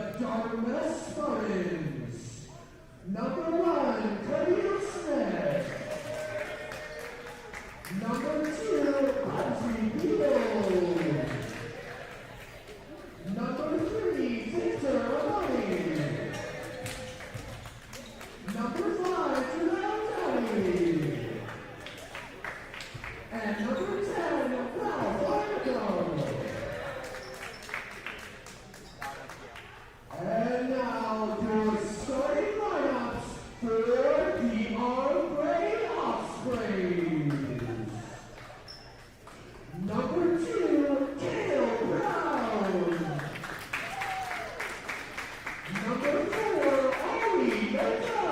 the Dartmouth Spartans. Number 1, Cody Smith. Number 2, Patsy Beal. Number 3, Victor Amani. Number 5, Janelle Downey. And number 10, Ralph Argo. And now your starting lineups for the Armbrae Ospreys. Number 2, Cale Brown. Number 4, Ollie Beto.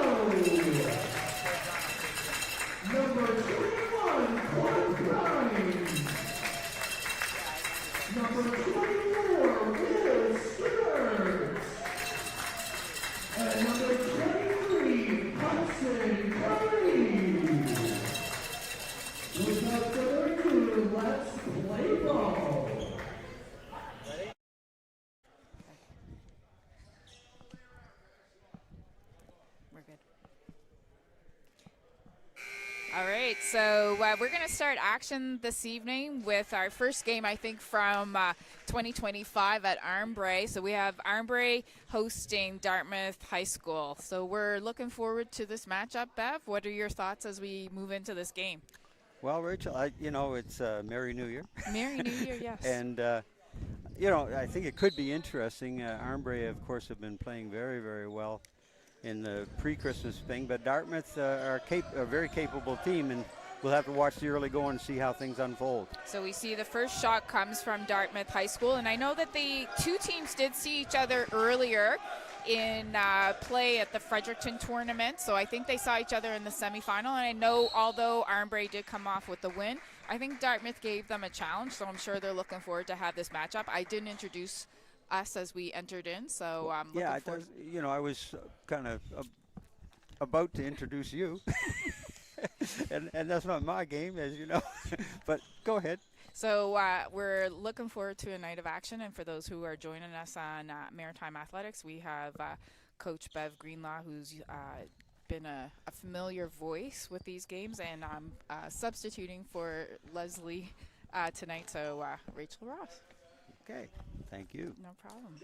Number 21, Clark Grimes. Number 24, Will Stewart. And number 23, Hudson Curry. Without further ado, let's play ball. We're good. All right, so we're going to start action this evening with our first game, I think, from 2025 at Armbrae. So we have Armbrae hosting Dartmouth High School. So we're looking forward to this matchup. Bev, what are your thoughts as we move into this game? Well, Rachel, it's Merry New Year. Merry New Year, yes. And, I think it could be interesting. Armbrae, of course, have been playing very, very well in the pre-Christmas thing, but Dartmouth are a very capable team, and we'll have to watch the early going and see how things unfold. So we see the first shot comes from Dartmouth High School, and I know that the two teams did see each other earlier in play at the Fredericton tournament, so I think they saw each other in the semifinal, and I know although Armbrae did come off with the win, I think Dartmouth gave them a challenge, so I'm sure they're looking forward to have this matchup. I didn't introduce us as we entered in, so yeah, I was kind of about to introduce you, and that's not my game, as you know, but go ahead. So we're looking forward to a night of action, and for those who are joining us on Maritime Athletics, we have Coach Bev Greenlaw, who's been a familiar voice with these games, and I'm substituting for Leslie tonight, so Rachel Ross. Okay, thank you. No problem.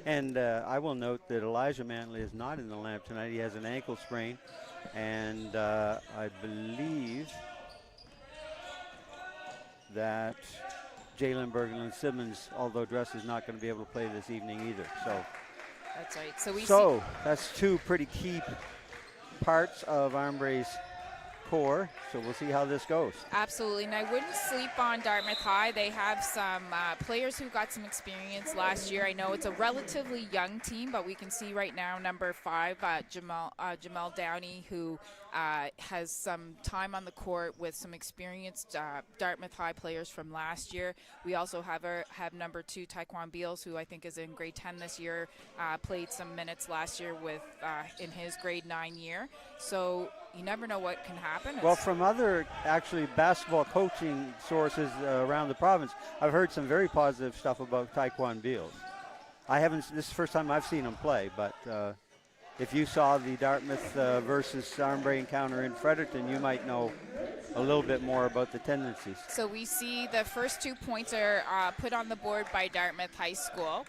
And I will note that Elijah Mantley is not in the lineup tonight. He has an ankle sprain, and I believe that Jalen Berglund Simmons, although dressed, is not going to be able to play this evening either. So that's right. So that's two pretty key parts of Armbrae's core, so we'll see how this goes. Absolutely, and I wouldn't sleep on Dartmouth High. They have some players who got some experience last year. I know it's a relatively young team, but we can see right now number 5, Jamal Downey, who has some time on the court with some experienced Dartmouth High players from last year. We also have number 2, Taekwon Beals, who I think is in grade 10 this year, played some minutes last year with in his grade 9 year. So you never know what can happen. Well, from other actually basketball coaching sources around the province, I've heard some very positive stuff about Taekwon Beals. This is the first time I've seen him play, but if you saw the Dartmouth versus Armbrae encounter in Fredericton, you might know a little bit more about the tendencies. So we see the first 2 points are put on the board by Dartmouth High School.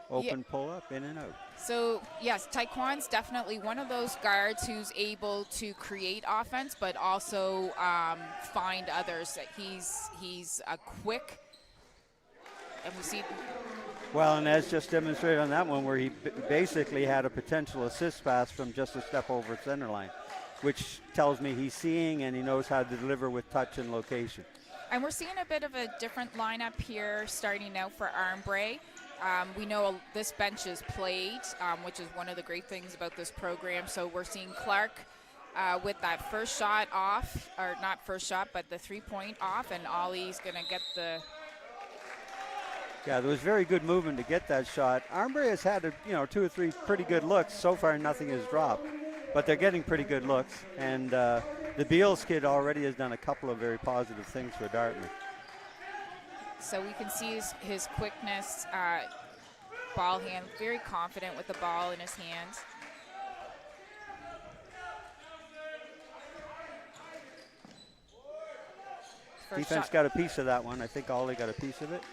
Open pull-up, in and out. So, yes, Taekwon's definitely one of those guards who's able to create offense, but also find others. He's a quick, and we see. Well, and as just demonstrated on that one, where he basically had a potential assist pass from just a step over center line, which tells me he's seeing and he knows how to deliver with touch and location. And we're seeing a bit of a different lineup here starting out for Armbrae. We know this bench is played, which is one of the great things about this program. So we're seeing Clark with that first shot off, or not first shot, but the 3-point off, and Ollie's going to get the. Yeah, there was very good movement to get that shot. Armbrae has had 2 or 3 pretty good looks. So far, nothing has dropped, but they're getting pretty good looks. And the Beals kid already has done a couple of very positive things for Dartmouth. So we can see his quickness, ball hand, very confident with the ball in his hands. First Defense shot. got a piece of that one. I think Ollie got a piece of it.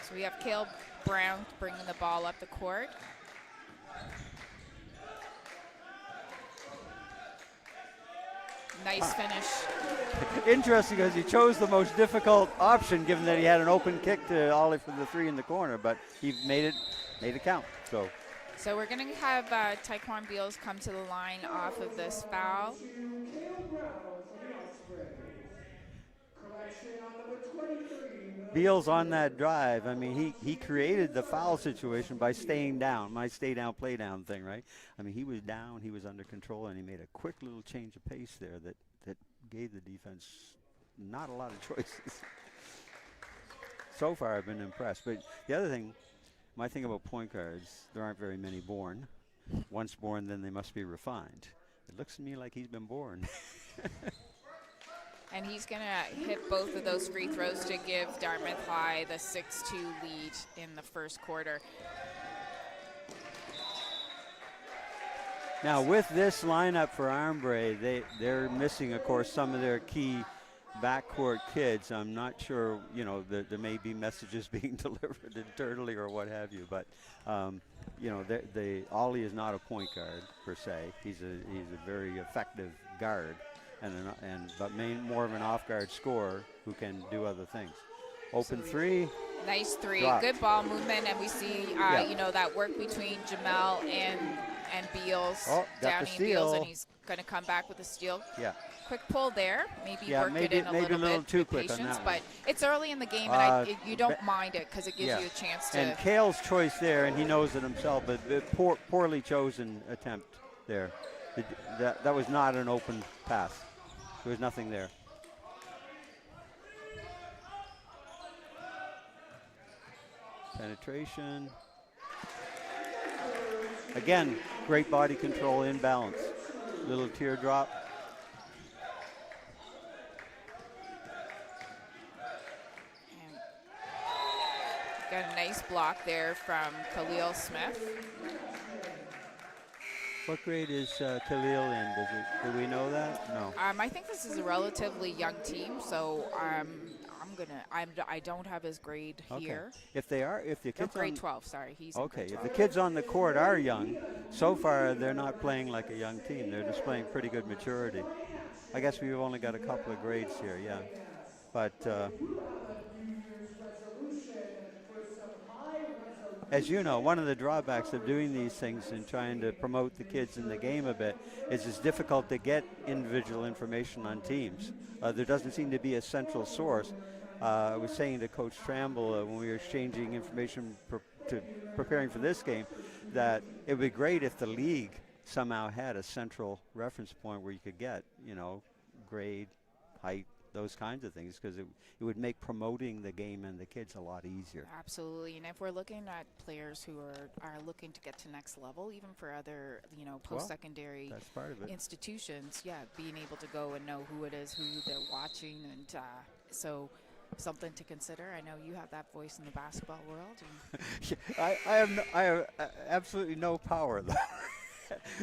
So we have Cale Brown bringing the ball up the court. Nice finish. Interesting because he chose the most difficult option given that he had an open kick to Ollie for the 3 in the corner, but he made it count. So we're going to have Taekwon Beals come to the line off of this foul. Beals on that drive, I mean, he created the foul situation by staying down, my stay down, play down thing, right? I mean, he was down, he was under control, and he made a quick little change of pace there that gave the defense not a lot of choices. So far, I've been impressed. But the other thing, my thing about point guards, there aren't very many born. Once born, then they must be refined. It looks to me like he's been born. And he's going to hit both of those free throws to give Dartmouth High the 6-2 lead in the first quarter. Now, with this lineup for Armbrae, they're missing, of course, some of their key backcourt kids. I'm not sure, there may be messages being delivered internally or what have you, but Ollie is not a point guard per se. He's a very effective guard, but more of an off-guard scorer who can do other things. Open three. Nice three. Dropped. Good ball movement, and we see that work between Jamel and Beals. Got the Downey Beals, and steal. he's going to come back with a steal. Yeah. Quick pull there. Maybe Yeah, work maybe- it in maybe a little bit too with quick on patience, that one. but it's early in the game, and you don't mind it because it gives you a chance to. And Cale's choice there, and he knows it himself, but poorly chosen attempt there. That was not an open pass. There was nothing there. Penetration. Again, great body control, in balance. Little teardrop. And got a nice block there from Khalil Smith. What grade is Khalil in? Do we know that? No. I think this is a relatively young team, so I don't have his grade here. If the kids grade 12, sorry, he's in okay. grade If 12. the kids on the court are young, so far they're not playing like a young team. They're displaying pretty good maturity. I guess we've only got a couple of grades here, yeah. But as you know, one of the drawbacks of doing these things and trying to promote the kids in the game a bit is it's difficult to get individual information on teams. There doesn't seem to be a central source. I was saying to Coach Tramble when we were exchanging information preparing for this game that it would be great if the league somehow had a central reference point where you could get, grade, height, those kinds of things, because it would make promoting the game and the kids a lot easier. Absolutely, and if we're looking at players who are looking to get to next level, even for other post-secondary That's part of it. institutions, being able to go and know who it is, who they're watching, and so something to consider. I know you have that voice in the basketball world. I have absolutely no power though.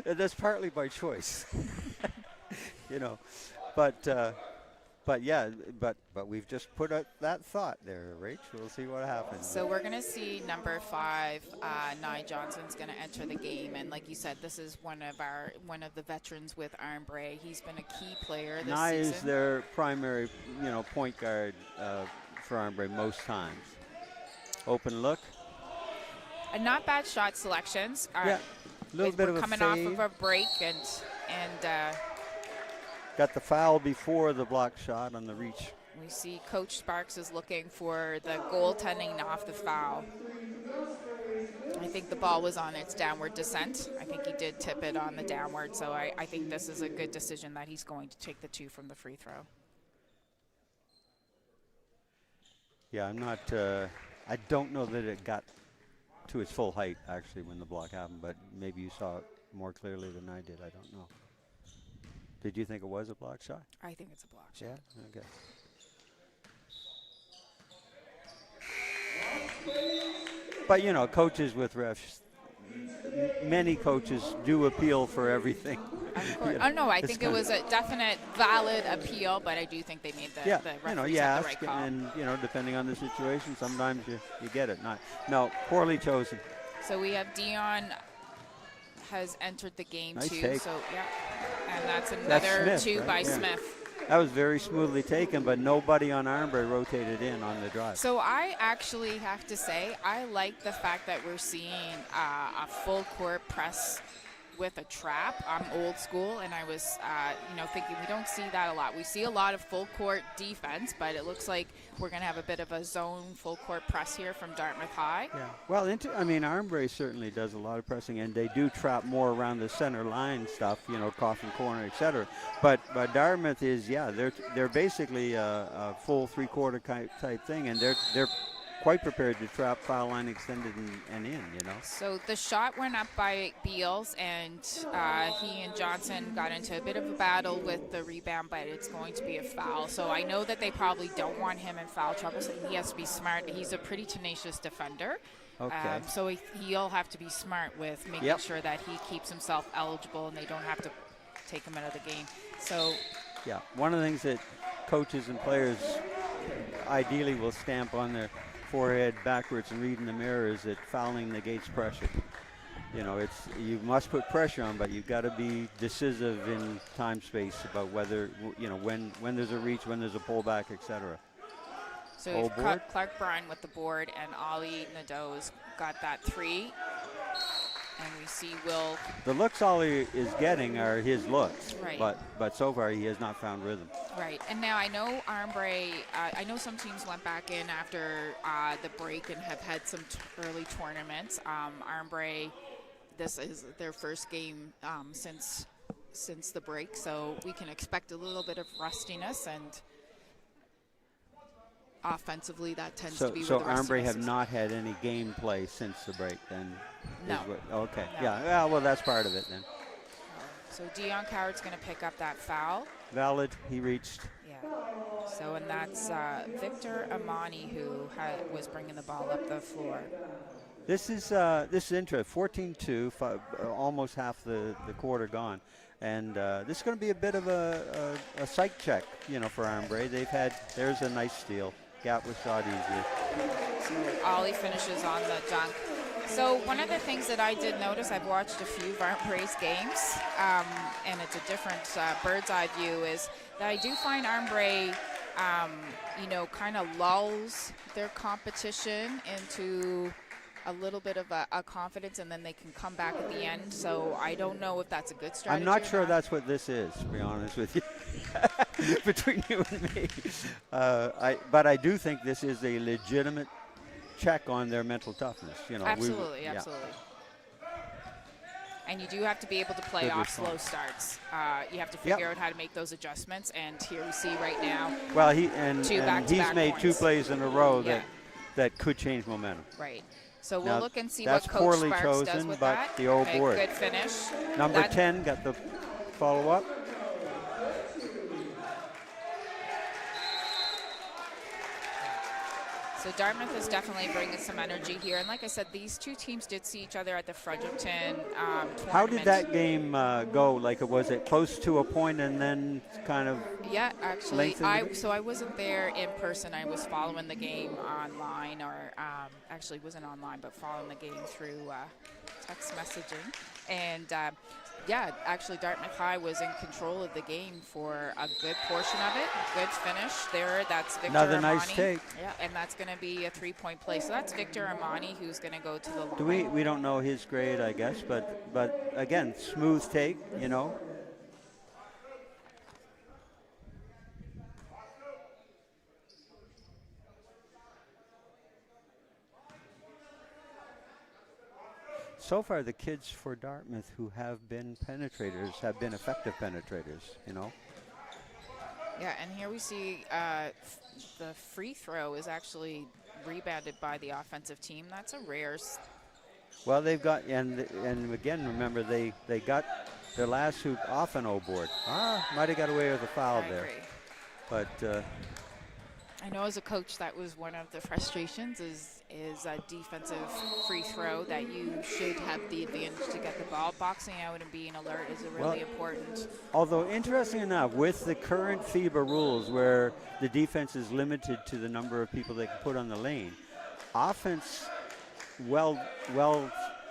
That's partly by choice. But we've just put out that thought there, Rach. We'll see what happens. So we're going to see number 5, Nye Johnson's going to enter the game, and like you said, this is one of the veterans with Armbrae. He's been a key player this Nye season. is their primary, point guard for Armbrae most times. Open look. Not bad shot selections. Yeah, a little bit we're of a coming off fade. of a break and Got the foul before the block shot on the reach. we see Coach Sparks is looking for the goaltending off the foul. I think the ball was on its downward descent. I think he did tip it on the downward, so I think this is a good decision that he's going to take the 2 from the free throw. Yeah, I don't know that it got to its full height, actually, when the block happened, but maybe you saw it more clearly than I did. I don't know. Did you think it was a block shot? I think it's a block shot. Yeah, okay. But you know, coaches with refs, many coaches do appeal for everything. Of course. You know, Oh no, I it's think it kind was a definite, valid appeal, but I do think they made the yeah, the you know, referees you had ask, the right call. and you know, depending on the situation, sometimes you get it. Not, no, poorly chosen. So we have Dion has entered the game Nice too. take. So yeah, and that's That's another Smith, two right? by Yeah. Smith. That was very smoothly taken, but nobody on Armbrae rotated in on the drive. So I actually have to say I like the fact that we're seeing a full court press with a trap. I'm old school, and I was, thinking we don't see that a lot. We see a lot of full court defense, but it looks like we're going to have a bit of a zone full court press here from Dartmouth High. Yeah. Well, Armbrae certainly does a lot of pressing, and they do trap more around the center line stuff, you know, coffin corner, etc. But Dartmouth is, they're basically a full three-quarter type thing, and they're quite prepared to trap foul line extended and in, you know. So the shot went up by Beals, and he and Johnson got into a bit of a battle with the rebound, but it's going to be a foul. So I know that they probably don't want him in foul trouble, so he has to be smart. He's a pretty tenacious defender. Okay. So he'll have to be smart with making sure that he keeps himself eligible and they don't have to take him out of the game. So yeah, one of the things that coaches and players ideally will stamp on their forehead backwards and read in the mirror is that fouling negates pressure. You know, you must put pressure on, but you've got to be decisive in time space about whether, you know, when there's a reach, when there's a pullback, etc. So we've got Clark Bryan with the board, and Ali Nadeau's got that three. And we see Will. The looks Ollie is getting are his looks, right. but so far he has not found rhythm. Right, and now I know Armbrae, I know some teams went back in after the break and have had some early tournaments. Armbrae, this is their first game since the break, so we can expect a little bit of rustiness, and offensively that tends to be so where the Armbrae have is. not had any game play since the break then? No. Okay, No. yeah, well, that's part of it then. So Dion Coward's going to pick up that foul. Valid, he reached. Yeah. So, and that's Victor Amani who was bringing the ball up the floor. This is interesting. 14-2, almost half the quarter gone, and this is going to be a bit of a psych check, you know, for Armbrae. There's a nice steal. Gap was shot easily. So Ollie finishes on the dunk. So one of the things that I did notice, I've watched a few of Armbrae's games, and it's a different bird's eye view, is that I do find Armbrae, kind of lulls their competition into a little bit of a confidence, and then they can come back at the end. So I don't know if that's a good strategy. I'm not sure that's what this is, to be honest with you, between you and me. But I do think this is a legitimate check on their mental toughness. You know, absolutely. And you do have to be able to play off slow starts. You have to figure out how to make those adjustments. And here we see right now. Well, he's made points. 2 plays in a row that could change momentum. Right. So we'll look and see what that's Coach poorly Sparks chosen, does with but that. the old board. Good finish. Number 10 got the follow-up. So Dartmouth is definitely bringing some energy here. And like I said, these two teams did see each other at the Fredericton tournament. How did that game go? Like, was it close to a point and then kind of actually, I wasn't there in person. I was following the game online, or actually wasn't online, but following the game through text messaging. And actually Dartmouth High was in control of the game for a good portion of it. Good finish there. That's Victor Another Amani. nice take. Yeah, and that's going to be a 3-point play. So that's Victor Amani who's going to go to the line. We don't know his grade, I guess, but again, smooth take, you know. So far, the kids for Dartmouth who have been penetrators have been effective penetrators, you know. Yeah, and here we see the free throw is actually rebounded by the offensive team. That's a rare. Well, they've got, and again, remember, they got their last hoop off an O board. Might have got away with a foul there. Agree. But I know as a coach that was one of the frustrations is a defensive free throw that you should have the advantage to get the ball. Boxing out and being alert is a really important. Although interesting enough, with the current FIBA rules where the defense is limited to the number of people they can put on the lane, offense well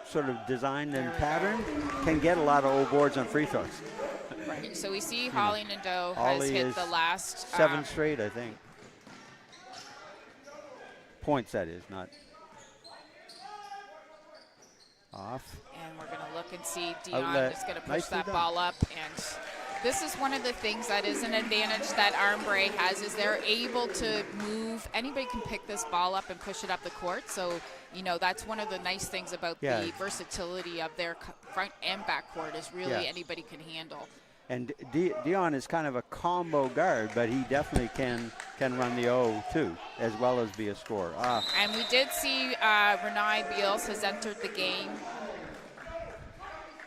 sort of designed and patterned can get a lot of old boards on free throws. Right. So we see Holly Nadeau has hit the last 7 straight, I think. Points, that is, not off. And we're going to look and see Dion Outlet. is going to push Nicely that done. ball up. And this is one of the things that is an advantage that Armbrae has is they're able to move. Anybody can pick this ball up and push it up the court. So, you know, that's one of the nice things about the versatility of their front and back court is really anybody can handle. And Dion is kind of a combo guard, but he definitely can run the O too, as well as be a scorer. And we did see Renai Beals has entered the game.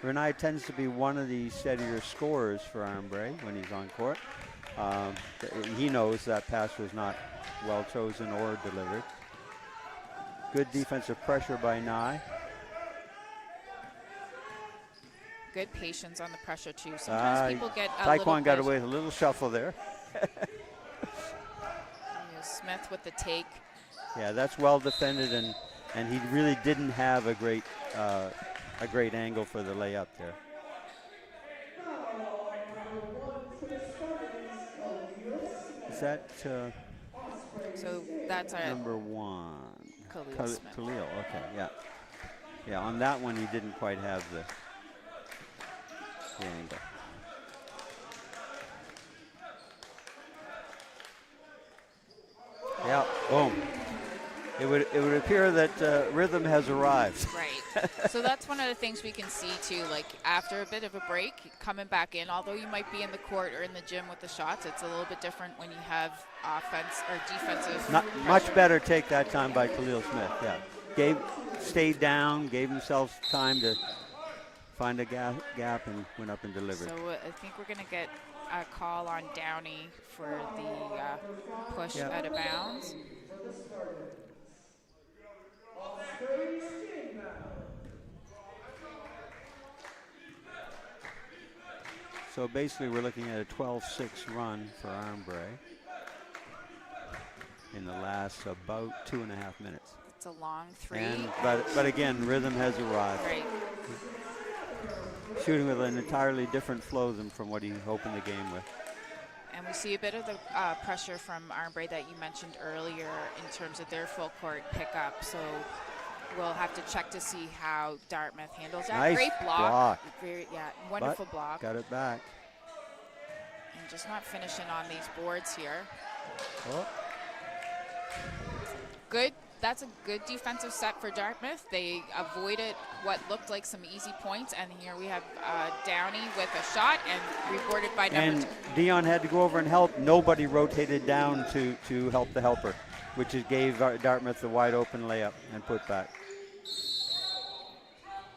Renai tends to be one of the steadier scorers for Armbrae when he's on court. He knows that pass was not well chosen or delivered. Good defensive pressure by Nye. Good patience on the pressure too. Sometimes people get a Taekwon got little away with a little shuffle there. Smith with the take. Yeah, that's well defended, and he really didn't have a great angle for the layup there. Is that so that's our number 1? Khalil Smith. Khalil, okay, yeah. Yeah, on that one he didn't quite have the angle. Yeah, boom. It would appear that rhythm has arrived. Right. So that's one of the things we can see too. Like after a bit of a break, coming back in, although you might be in the court or in the gym with the shots, it's a little bit different when you have offense or defensive. Not pressure. much better take that time by Khalil Smith. Yeah, stayed down, gave himself time to find a gap and went up and delivered. So I think we're going to get a call on Downey for the push out of bounds. So basically we're looking at a 12-6 run for Armbrae in the last about 2.5 minutes. It's a long three. But again, rhythm has arrived. Right. Shooting with an entirely different flow than from what he opened the game with. And we see a bit of the pressure from Armbrae that you mentioned earlier in terms of their full court pickup. So we'll have to check to see how Dartmouth handles that. Nice Great block. block. Wonderful block. Got it back. And just not finishing on these boards here. Oh. Good. That's a good defensive set for Dartmouth. They avoided what looked like some easy points, and here we have Downey with a shot and rewarded by number 2. And Dion had to go over and help. Nobody rotated down to help the helper, which gave Dartmouth the wide open layup and put back.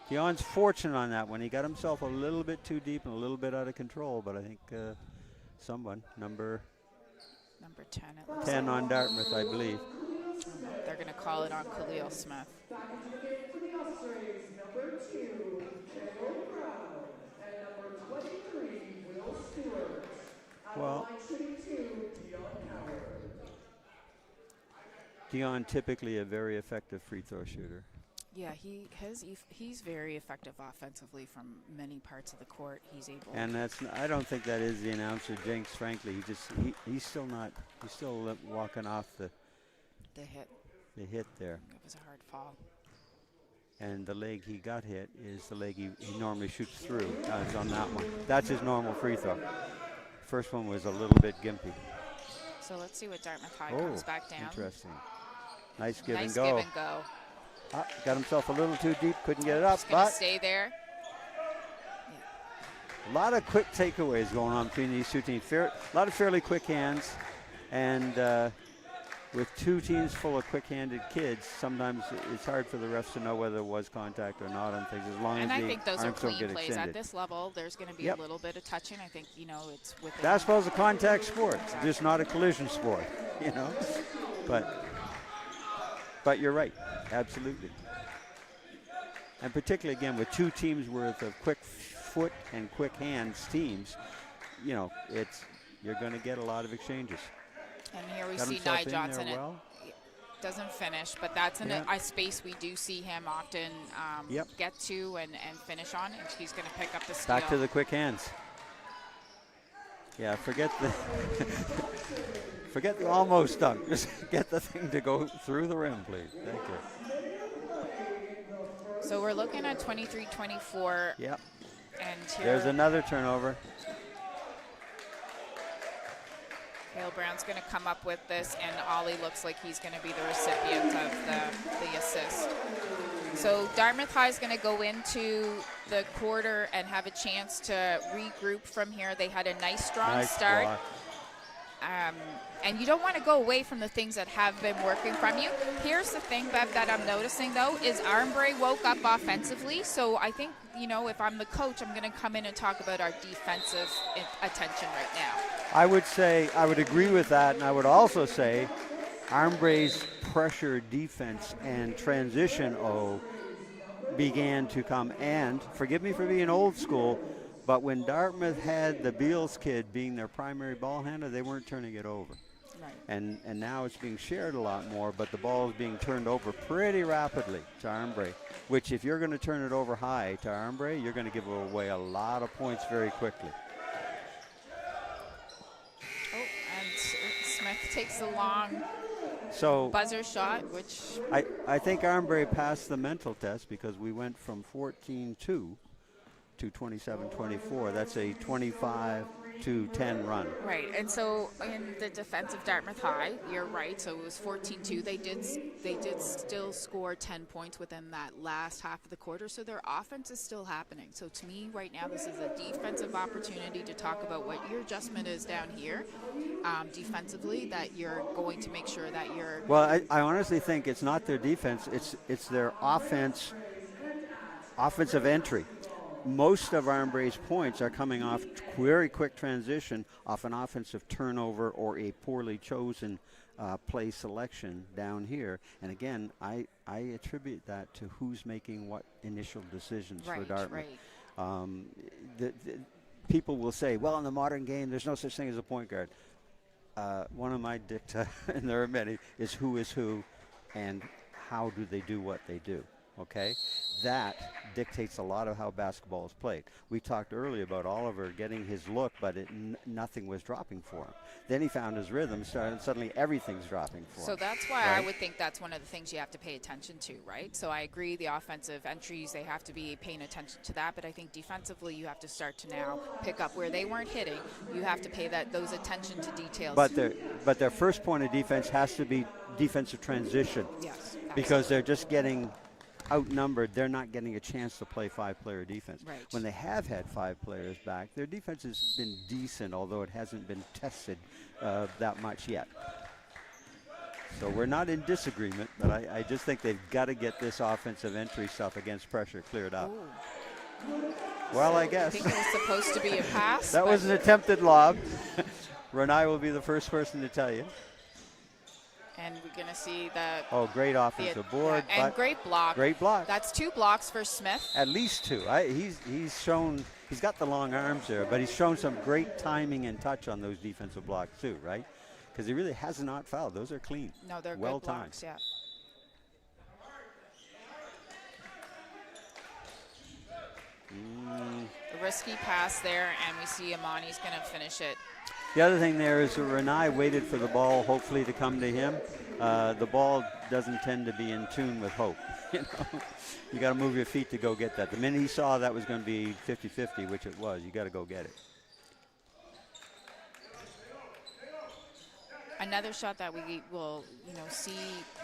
Dion's fortunate on that one. He got himself a little bit too deep and a little bit out of control, but I think someone, number 10, it looks 10 like. on Dartmouth, I believe. They're going to call it on Khalil Smith. Well, Dion typically a very effective free throw shooter. Yeah, he's very effective offensively from many parts of the court. He's able. And I don't think that is the announcer jinx. Frankly, he's still walking off the hit there. It was a hard fall. And the leg he got hit is the leg he normally shoots through. It's on that one. That's his normal free throw. First one was a little bit gimpy. So let's see what Dartmouth High comes back down. Interesting. Nice give and Nice go. give and go. Got himself a little too deep, couldn't get it up. Just gonna But stay there. a lot of quick takeaways going on between these two teams. A lot of fairly quick hands, and with two teams full of quick-handed kids, sometimes it's hard for the refs to know whether it was contact or not on things, as long And as I the think those are arms don't clean get plays. extended. At this level, there's going to be Yep. a little bit of touching. I think, it's within. Basketball's a contact sport, just not a collision sport, But you're right, absolutely. And particularly, again, with two teams worth of quick foot and quick hands teams, you're going to get a lot of exchanges. And here we Got see himself Nye in Johnson. there It well. doesn't finish, but that's in Yeah. a space we do see him often Yep. get to and finish on, and he's going to pick up the steal. Back to the quick hands. Yeah, forget the forget the almost dunk. Just get the thing to go through the rim, please. Thank you. So we're looking at 23-24. Yep. And here There's another turnover. Hale Brown's going to come up with this, and Ollie looks like he's going to be the recipient of the assist. So Dartmouth High is going to go into the quarter and have a chance to regroup from here. They had a nice, strong start. Block. And you don't want to go away from the things that have been working from you. Here's the thing, Bev, that I'm noticing, though, is Armbrae woke up offensively. So I think, if I'm the coach, I'm going to come in and talk about our defensive attention right now. I would agree with that, and I would also say Armbrae's pressure defense and transition began to come. And forgive me for being old school, but when Dartmouth had the Beals kid being their primary ball handler, they weren't turning it over. Right. And now it's being shared a lot more, but the ball is being turned over pretty rapidly to Armbrae, which if you're going to turn it over high to Armbrae, you're going to give away a lot of points very quickly. Oh, and Smith takes the long buzzer shot, which... I think Armbrae passed the mental test because we went from 14-2 to 27-24. That's a 25-10 run. Right, and so in the defense of Dartmouth High, you're right, so it was 14-2. They did still score 10 points within that last half of the quarter, so their offense is still happening. So to me, right now, this is a defensive opportunity to talk about what your adjustment is down here defensively, that you're going to make sure that you're... Well, I honestly think it's not their defense, it's their offensive entry. Most of Armbrae's points are coming off very quick transition off an offensive turnover or a poorly chosen play selection down here. And again, I attribute that to who's making what initial decisions for Dartmouth. Right. People will say, well, in the modern game, there's no such thing as a point guard. One of my dicta, and there are many, is who and how do they do what they do. Okay, that dictates a lot of how basketball is played. We talked earlier about Oliver getting his look, but nothing was dropping for him. Then he found his rhythm, and suddenly everything's dropping for him. So that's why I would think that's one of the things you have to pay attention to, right? So I agree, the offensive entries, they have to be paying attention to that, but I think defensively you have to start to now pick up where they weren't hitting. You have to pay those attention to details. But their first point of defense has to be defensive transition. Yes, because they're just getting outnumbered. They're not getting a chance to play five-player defense. Right. When they have had five players back, their defense has been decent, although it hasn't been tested that much yet. So we're not in disagreement, but I just think they've got to get this offensive entry stuff against pressure cleared up. Ooh. Well, I guess. I think it was supposed to be a pass. That was an attempted lob. Renai will be the first person to tell you. And we're going to see the... Oh, great offensive board. Yeah, and great block. Great block. That's 2 blocks for Smith. At least 2. He's shown, he's got the long arms there, but he's shown some great timing and touch on those defensive blocks too, right? Because he really has not fouled. Those are clean. No, they're well good blocks, yeah. A risky pass there, and we see Amani's going to finish it. The other thing there is Renai waited for the ball, hopefully, to come to him. The ball doesn't tend to be in tune with hope. You got to move your feet to go get that. The minute he saw that was going to be 50-50, which it was, you got to go get it. Another shot that we will, see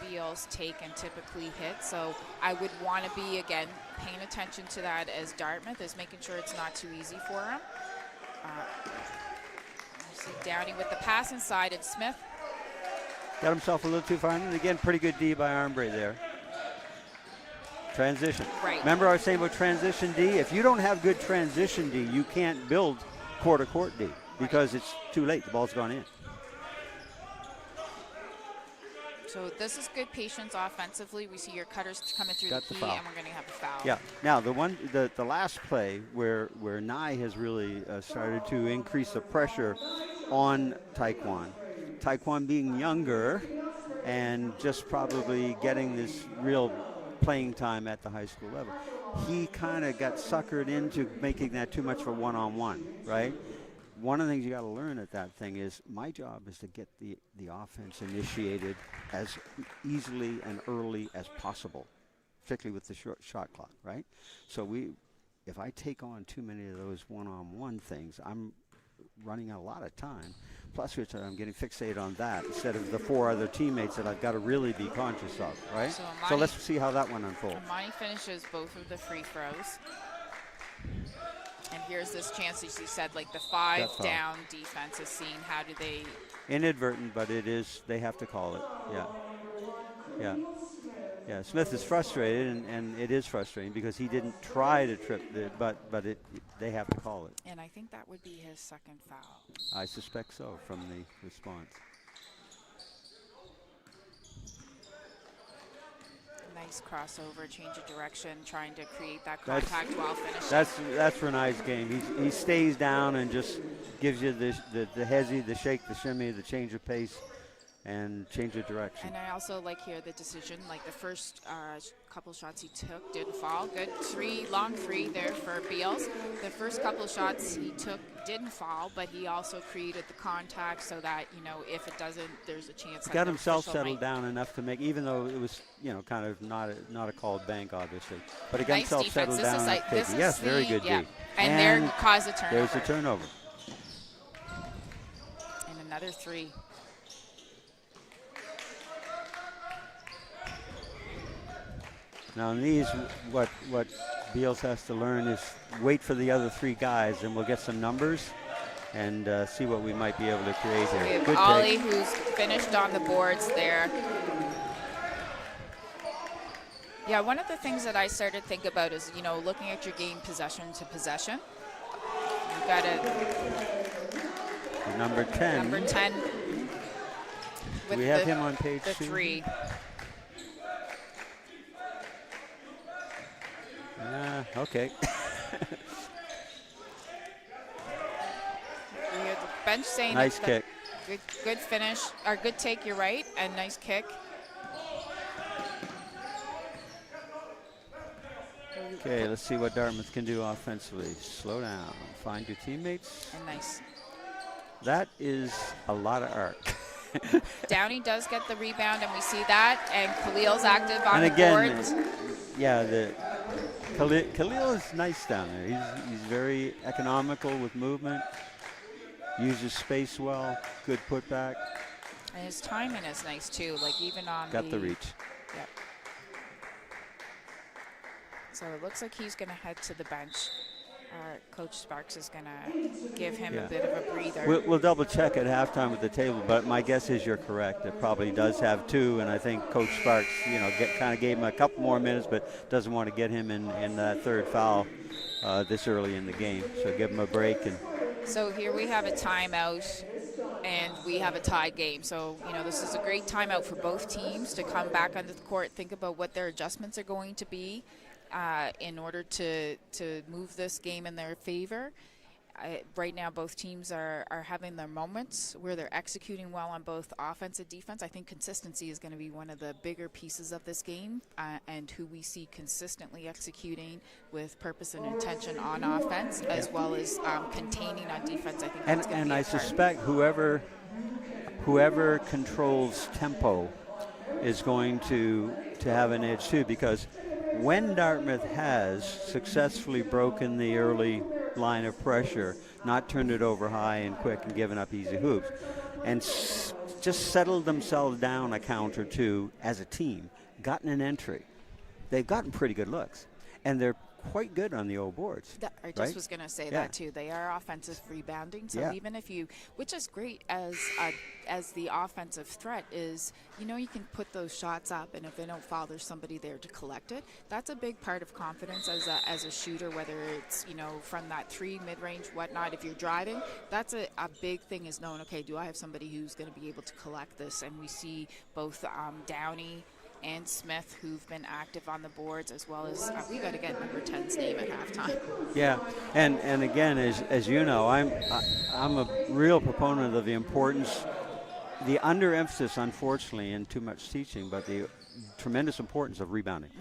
Beals take and typically hit. So I would want to be, again, paying attention to that as Dartmouth is making sure it's not too easy for him. See Downey with the pass inside, and Smith Got himself a little too far. And again, pretty good D by Armbrae there. Transition. Right. Remember I was saying about transition D? If you don't have good transition D, you can't build court-to-court D because it's too late. The ball's gone in. So this is good patience offensively. We see your cutters coming through Got the the key, foul. and we're going to have a foul. Yeah. Now the last play where Nye has really started to increase the pressure on Taekwon. Taekwon being younger and just probably getting this real playing time at the high school level. He kind of got suckered into making that too much of a one-on-one, right? One of the things you got to learn at that thing is my job is to get the offense initiated as easily and early as possible, particularly with the short shot clock, right? So if I take on too many of those one-on-one things, I'm running out a lot of time. Plus, I'm getting fixated on that instead of the 4 other teammates that I've got to really be conscious of, right? So let's see how that one unfolds. Amani finishes both of the free throws. And here's this chance, as you said, like the 5 down defense is seeing how do they. Inadvertent, but it is, they have to call it. Yeah. Yeah. Yeah, Smith is frustrated, and it is frustrating because he didn't try to trip it, but they have to call it. And I think that would be his second foul. I suspect so from the response. Nice crossover, change of direction, trying to create that contact while finishing. That's Renai's game. He stays down and just gives you the hezzy, the shake, the shimmy, the change of pace, and change of direction. And I also like here the decision, like the first couple shots he took didn't fall. Good long three there for Beals. The first couple shots he took didn't fall, but he also created the contact so that, you know, if it doesn't, there's a chance. Got himself settled down enough to make, even though it was, you know, kind of not a called bank, obviously. But he got himself settled down enough to take it. Yes, very good D. And there caused a turnover. There's a turnover. And another 3. Now in these, what Beals has to learn is wait for the other 3 guys, and we'll get some numbers and see what we might be able to create here. We have Good Ollie, take. who's finished on the boards there. Yeah, one of the things that I started to think about is, you know, looking at your game possession to possession. You've got Number 10. Number 10. With we have him on page 2. 3. Okay. We hear the bench saying nice kick. Good finish, or good take, you're right, and nice kick. Okay, let's see what Dartmouth can do offensively. Slow down, find your teammates. And nice. That is a lot of art. Downey does get the rebound, and we see that, and Khalil's active on and the again, boards. Yeah, Khalil is nice down there. He's very economical with movement, uses space well, good putback. And his timing is nice too, like even on Got the reach. Yep. So it looks like he's going to head to the bench. Coach Sparks is going to give him a bit of a breather. We'll double check at halftime with the table, but my guess is you're correct. It probably does have 2, and I think Coach Sparks, you know, kind of gave him a couple more minutes, but doesn't want to get him in that 3rd foul this early in the game. So give him a break. And so here we have a timeout, and we have a tied game. So, you know, this is a great timeout for both teams to come back onto the court, think about what their adjustments are going to be. In order to move this game in their favor. Right now, both teams are having their moments where they're executing well on both offense and defense. I think consistency is going to be one of the bigger pieces of this game, and who we see consistently executing with purpose and intention on offense, as well as containing on defense. I think that's going to be I suspect whoever controls tempo is going to have an edge too, because when Dartmouth has successfully broken the early line of pressure, not turned it over high and quick and given up easy hoops, and just settled themselves down a count or 2 as a team, gotten an entry, they've gotten pretty good looks. And they're quite good on the old boards. I just right? was going to say Yeah. that too. They are offensive rebounding, so Yeah. even if you, which is great as the offensive threat, is you can put those shots up, and if they don't foul, there's somebody there to collect it. That's a big part of confidence as a shooter, whether it's from that 3 mid-range, whatnot. If you're driving, that's a big thing, is knowing, okay, do I have somebody who's going to be able to collect this? And we see both Downey and Smith, who've been active on the boards, as well as we got to get number 10's name at halftime. Yeah, and again, as you know, I'm a real proponent of the importance, the underemphasis, unfortunately, in too much teaching, but the tremendous importance of rebounding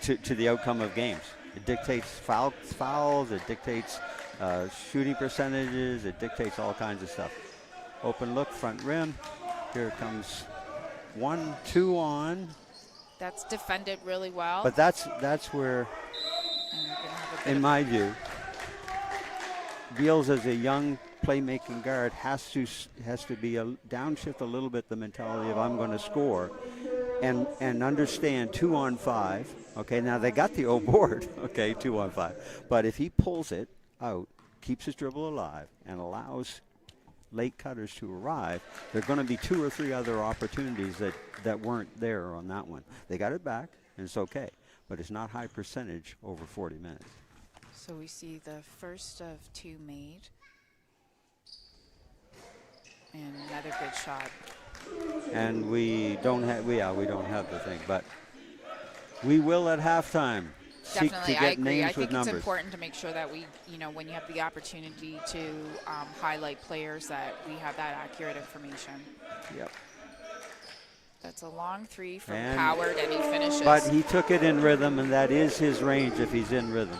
to the outcome of games. It dictates fouls, it dictates shooting percentages, it dictates all kinds of stuff. Open look, front rim. Here comes 1-2 on. That's defended really well. But that's where, in my view, Beals as a young playmaking guard has to be a downshift a little bit the mentality of I'm going to score, and understand 2 on 5. Okay, now they got the old board. Okay, 2 on 5. But if he pulls it out, keeps his dribble alive, and allows late cutters to arrive, there are going to be 2 or 3 other opportunities that weren't there on that one. They got it back, and it's okay, but it's not high percentage over 40 minutes. So we see the first of 2 made, and another good shot. And we don't have the thing, but we will at halftime. Definitely, seek to I get agree. names I with think it's numbers. important to make sure that we, when you have the opportunity to highlight players, that we have that accurate information. Yep. That's a long 3 from And Howard, and he finishes. But he took it in rhythm, and that is his range if he's in rhythm.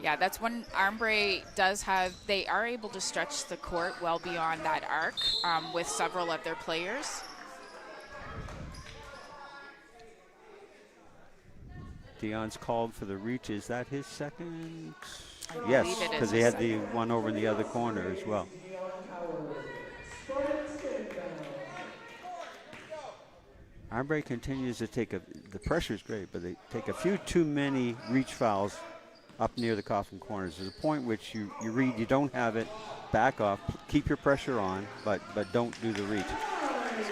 Yeah, that's when Armbrae does have, they are able to stretch the court well beyond that arc with several of their players. Dion's called for the reach. Is that his second? I Yes, believe it is because he his had the one over in the other corner as well. Armbrae continues to take the pressure's great, but they take a few too many reach fouls up near the coffin corners. There's a point which you read, you don't have it, back off, keep your pressure on, but don't do the reach.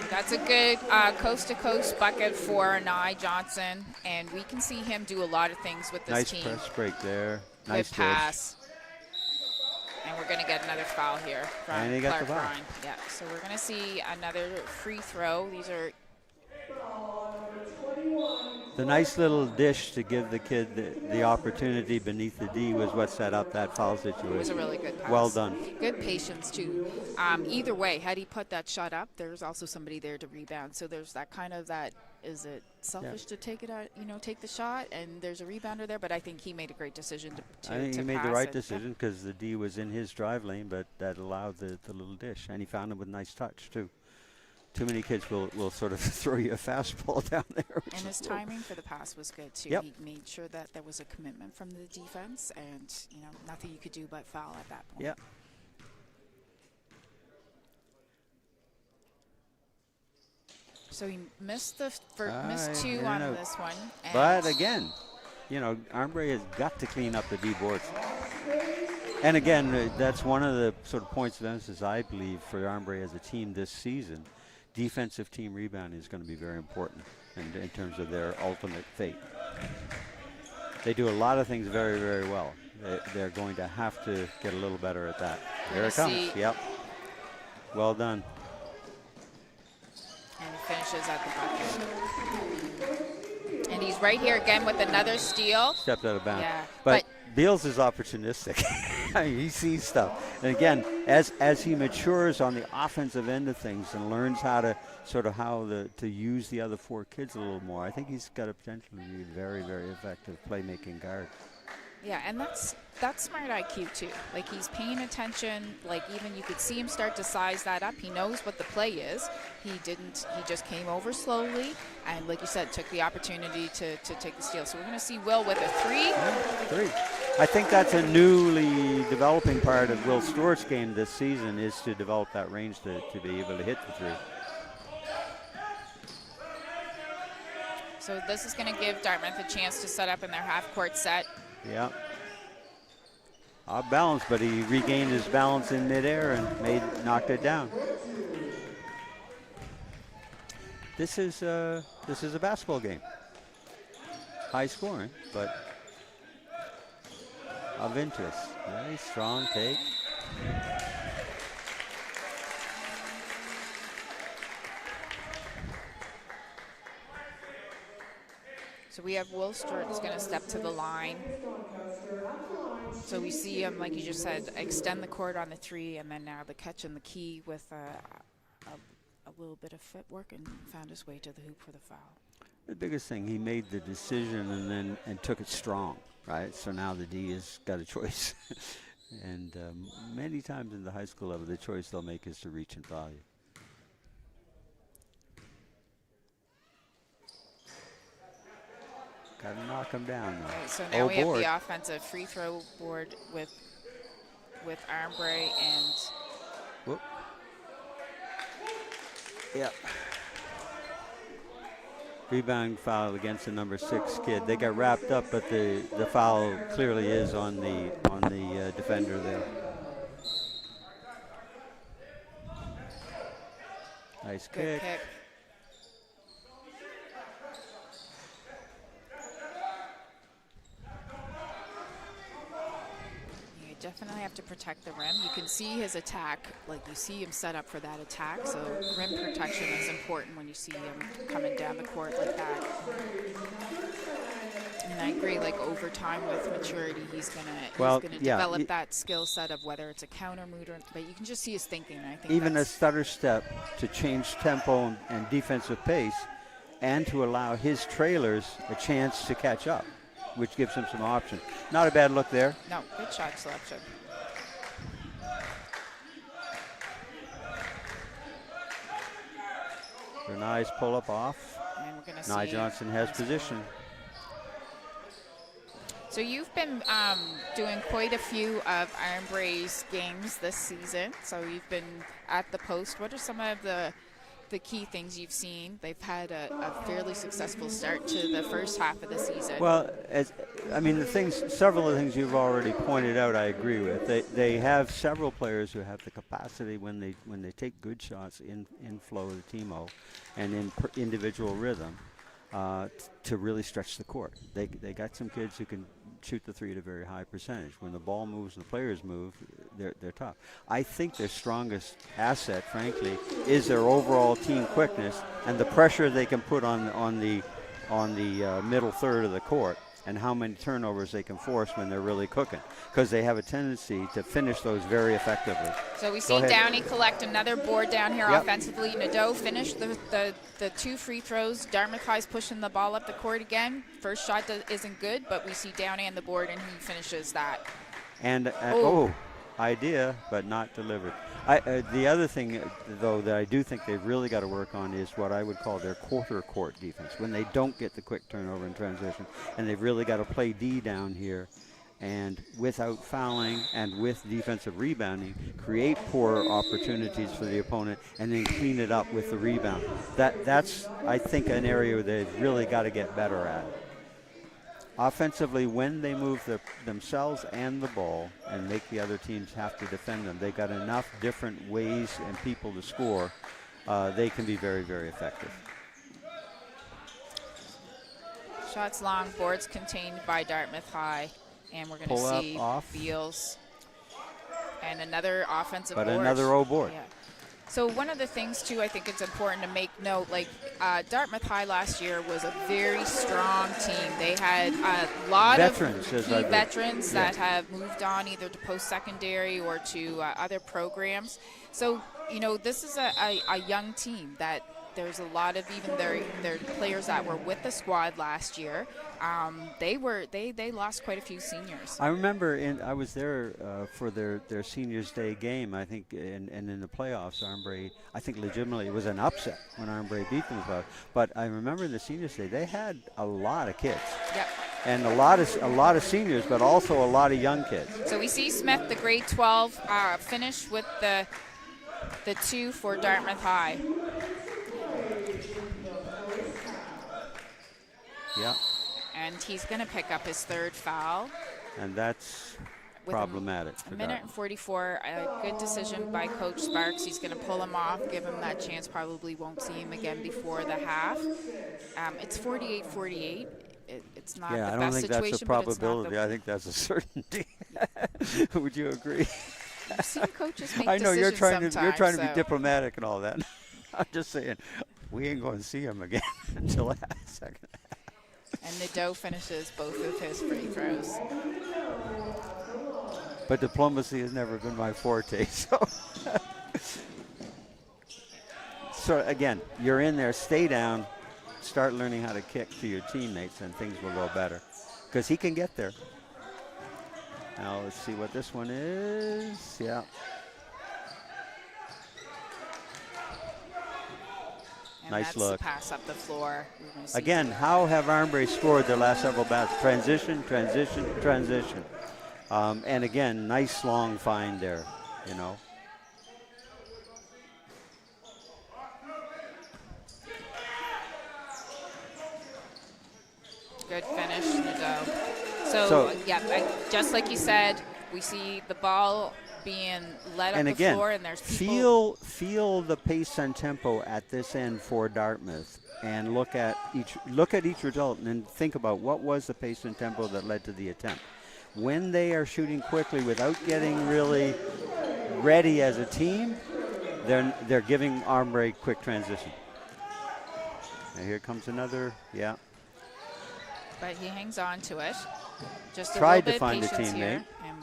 That's a good coast-to-coast bucket for Nye Johnson, and we can see him do a lot of things with this team. Nice press break there. Good Nice pass. And we're going to get another foul here from And he got Clark the foul. Ryan. Yeah, so we're going to see another free throw. These are The nice little dish to give the kid the opportunity beneath the D was what set up that foul situation. It was a really good pass. Well done. Good patience, too. Either way, had he put that shot up, there's also somebody there to rebound. So there's that kind of that, is it selfish to take it out, take the shot, and there's a rebounder there, but I think he made a great decision to I think to he made the pass right it. decision because the D was in his drive lane, but that allowed the little dish. And he found him with nice touch, too. Too many kids will sort of throw you a fastball down there. And his timing for the pass was good, too. Yep. He made sure that there was a commitment from the defense, and, nothing you could do but foul at that point. Yeah. So he missed missed 2 I on know. this one. And But again, Armbrae has got to clean up the D boards. And again, that's one of the sort of points of emphasis, I believe, for Armbrae as a team this season. Defensive team rebounding is going to be very important in terms of their ultimate fate. They do a lot of things very, very well. They're going to have to get a little better at that. There it comes. Yep. Well done. And he finishes at the bucket. And he's right here again with another steal. Stepped out of bounds. Yeah, But Beals is opportunistic. I mean, he sees stuff. And again, as he matures on the offensive end of things and learns how to to use the other 4 kids a little more, I think he's got a potential to be a very, very effective playmaking guard. Yeah, and that's smart IQ too. Like, he's paying attention. Like, even you could see him start to size that up. He knows what the play is. He just came over slowly, and like you said, took the opportunity to take the steal. So we're going to see Will with a 3. Yeah, 3. I think that's a newly developing part of Will Stewart's game this season, is to develop that range to be able to hit the 3. So this is going to give Dartmouth a chance to set up in their half-court set. Yeah. Off balance, but he regained his balance in midair and knocked it down. This is a basketball game. High scoring, but of interest. Nice strong take. So we have Will Stewart is going to step to the line. So we see him, like you just said, extend the court on the three, and then now the catch and the key with a little bit of footwork, and found his way to the hoop for the foul. The biggest thing, he made the decision and took it strong, right? So now the D has got a choice. And many times in the high school level, the choice they'll make is to reach and foul you. Got to knock him down, though. Right, so now we have the offensive free throw board with Armbrae and... Whoop. Yep. Rebound foul against the number 6 kid. They got wrapped up, but the foul clearly is on the defender there. Nice Good kick. You definitely have to protect the rim. You can see his attack, like you see him set up for that attack, so rim protection is important when you see him coming down the court like that. And I agree, like over time with maturity, he's gonna develop that skill set of whether it's a counter move or, but you can just see his thinking. I think even a stutter step to change tempo and defensive pace, and to allow his trailers a chance to catch up, which gives him some options. Not a bad look there. No, good shot selection. A nice pull-up off. And we're gonna Nye Johnson has position. So you've been doing quite a few of Armbrae's games this season. So you've been at the post. What are some of the key things you've seen? They've had a fairly successful start to the first half of the season. Well, several of the things you've already pointed out, I agree with. They have several players who have the capacity when they take good shots in flow of the TMO and in individual rhythm to really stretch the court. They got some kids who can shoot the three at a very high percentage. When the ball moves and the players move, they're tough. I think their strongest asset, frankly, is their overall team quickness and the pressure they can put on the middle third of the court, and how many turnovers they can force when they're really cooking, because they have a tendency to finish those very effectively. So we see Downey collect another board down here offensively. Nadeau finished the 2 free throws. Dartmouth High's pushing the ball up the court again. First shot isn't good, but we see Downey on the board, and he finishes that. And idea, but not delivered. The other thing, though, that I do think they've really got to work on is what I would call their quarter court defense, when they don't get the quick turnover in transition, and they've really got to play D down here, and without fouling and with defensive rebounding, create poor opportunities for the opponent and then clean it up with the rebound. That's, I think, an area they've really got to get better at. Offensively, when they move themselves and the ball and make the other teams have to defend them, they've got enough different ways and people to score. They can be very, very effective. Shots long, boards contained by Dartmouth High, and we're going to see Beals and another offensive board. But another O board. Yeah. So one of the things, too, I think it's important to make note, like Dartmouth High last year was a very strong team. They had a lot of key veterans that have moved on either to post-secondary or to other programs. So, this is a young team that there's a lot of even their players that were with the squad last year. They lost quite a few seniors. I remember I was there for their Seniors Day game, I think, and in the playoffs, Armbrae, I think legitimately it was an upset when Armbrae beat them. But I remember in the Seniors Day, they had a lot of kids. Yep. And a lot of seniors, but also a lot of young kids. So we see Smith, the grade 12, finish with the 2 for Dartmouth High. Yeah. And he's going to pick up his third foul. And that's With problematic. A minute and 44. A good decision by Coach Sparks. He's going to pull him off, give him that chance. Probably won't see him again before the half. It's 48-48. It's not the best situation. Yeah, I don't think that's a probability. I think that's a certainty. Would you agree? You've seen coaches make I know you're trying to be so. diplomatic and all that. I'm just saying, we ain't going to see him again until the second half. And Nadeau finishes both of his free throws. But diplomacy has never been my forte, so. So again, you're in there, stay down, start learning how to kick to your teammates, and things will go better. Because he can get there. Now let's see what this one is. Yeah. And nice that's look. The pass up the floor. Again, how have Armbrae scored their last several bats? Transition, transition, transition. And again, nice long find there, you know. Good finish, Nadeau. So yeah, just like you said, we see the ball being led up the floor, and there's people. Feel the pace and tempo at this end for Dartmouth, and look at each result, and then think about what was the pace and tempo that led to the attempt. When they are shooting quickly without getting really ready as a team, they're giving Armbrae quick transition. And here comes another, yeah. But he hangs on to it. Just tried a to find a teammate. teammate. And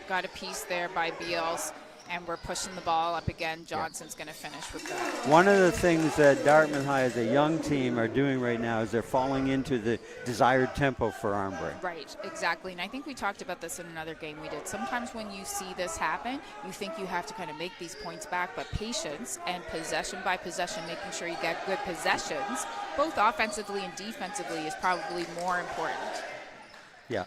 got a piece there by Beals, and we're pushing the ball up again. Johnson's going to finish with that. One of the things that Dartmouth High as a young team are doing right now is they're falling into the desired tempo for Armbrae. Right, exactly. And I think we talked about this in another game we did. Sometimes when you see this happen, you think you have to kind of make these points back, but patience and possession by possession, making sure you get good possessions, both offensively and defensively, is probably more important. Yeah.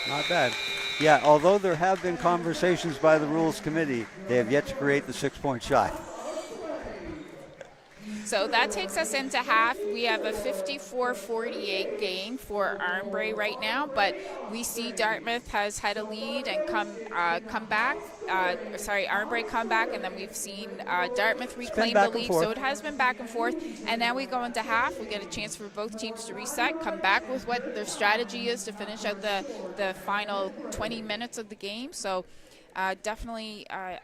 Not bad. Yeah, although there have been conversations by the Rules Committee, they have yet to create the 6-point shot. So that takes us into half. We have a 54-48 game for Armbrae right now, but we see Dartmouth has had a lead and come back. Armbrae come back, and then we've seen Dartmouth reclaim the lead. So it has been back and forth. And now we go into half. We get a chance for both teams to reset, come back with what their strategy is to finish out the final 20 minutes of the game. So definitely, I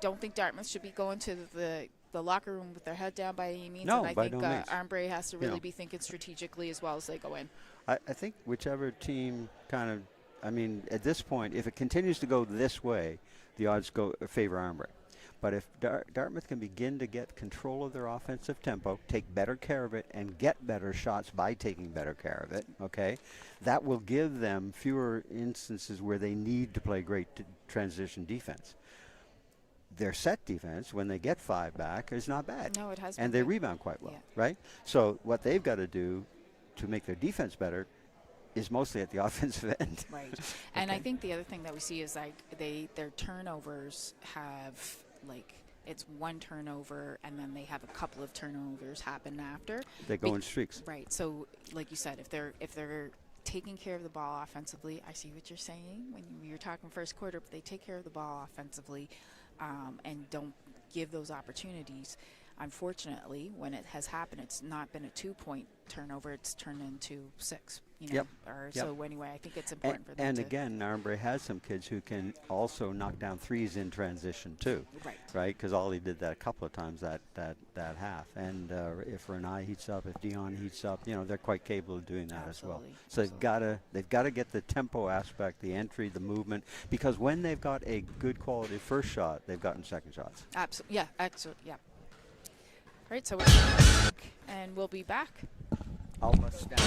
don't think Dartmouth should be going to the locker room with their head down by any means. No, and I by think no means. Armbrae has to really be thinking strategically as well as they go in. I think whichever team at this point, if it continues to go this way, the odds favor Armbrae. But if Dartmouth can begin to get control of their offensive tempo, take better care of it, and get better shots by taking better care of it, okay, that will give them fewer instances where they need to play great transition defense. Their set defense, when they get 5 back, is not bad. No, it has and been they good. rebound quite well, right? So what they've got to do to make their defense better is mostly at the offensive end. Right. And I think the other thing that we see is their turnovers have it's one turnover and then they have a couple of turnovers happen after. They go in streaks. Right. So like you said, if they're taking care of the ball offensively, I see what you're saying when you were talking first quarter, but they take care of the ball offensively and don't give those opportunities. Unfortunately, when it has happened, it's not been a 2-point turnover, it's turned into 6. So anyway, I think it's important for them and again, Armbrae has some kids who can also knock down threes in transition too. Right. Because Ollie did that a couple of times that half. And if Renai heats up, if Dion heats up, they're quite capable of doing that as well. So they've got to get the tempo aspect, the entry, the movement, because when they've got a good quality first shot, they've gotten second shots. Absolutely. Yeah. Excellent. Yeah. All right, so we're back, and we'll be back. Almost down.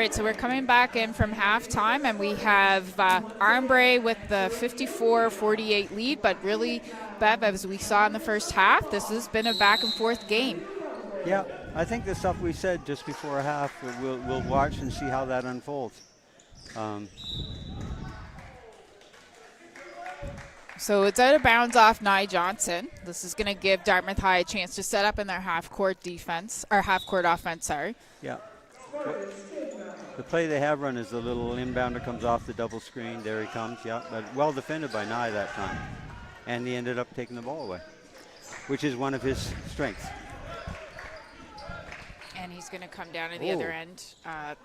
right, so we're coming back in from halftime, and we have Armbrae with the 54-48 lead. But really, Bev, as we saw in the first half, this has been a back-and-forth game. Yeah, I think the stuff we said just before half, we'll watch and see how that unfolds. So it's out of bounds off Nye Johnson. This is going to give Dartmouth High a chance to set up in their half-court defense, or half-court offense, sorry. Yeah. The play they have run is the little inbounder comes off the double screen. There he comes, yeah. But well defended by Nye that time. And he ended up taking the ball away, which is one of his strengths. And he's going to come down to the other end.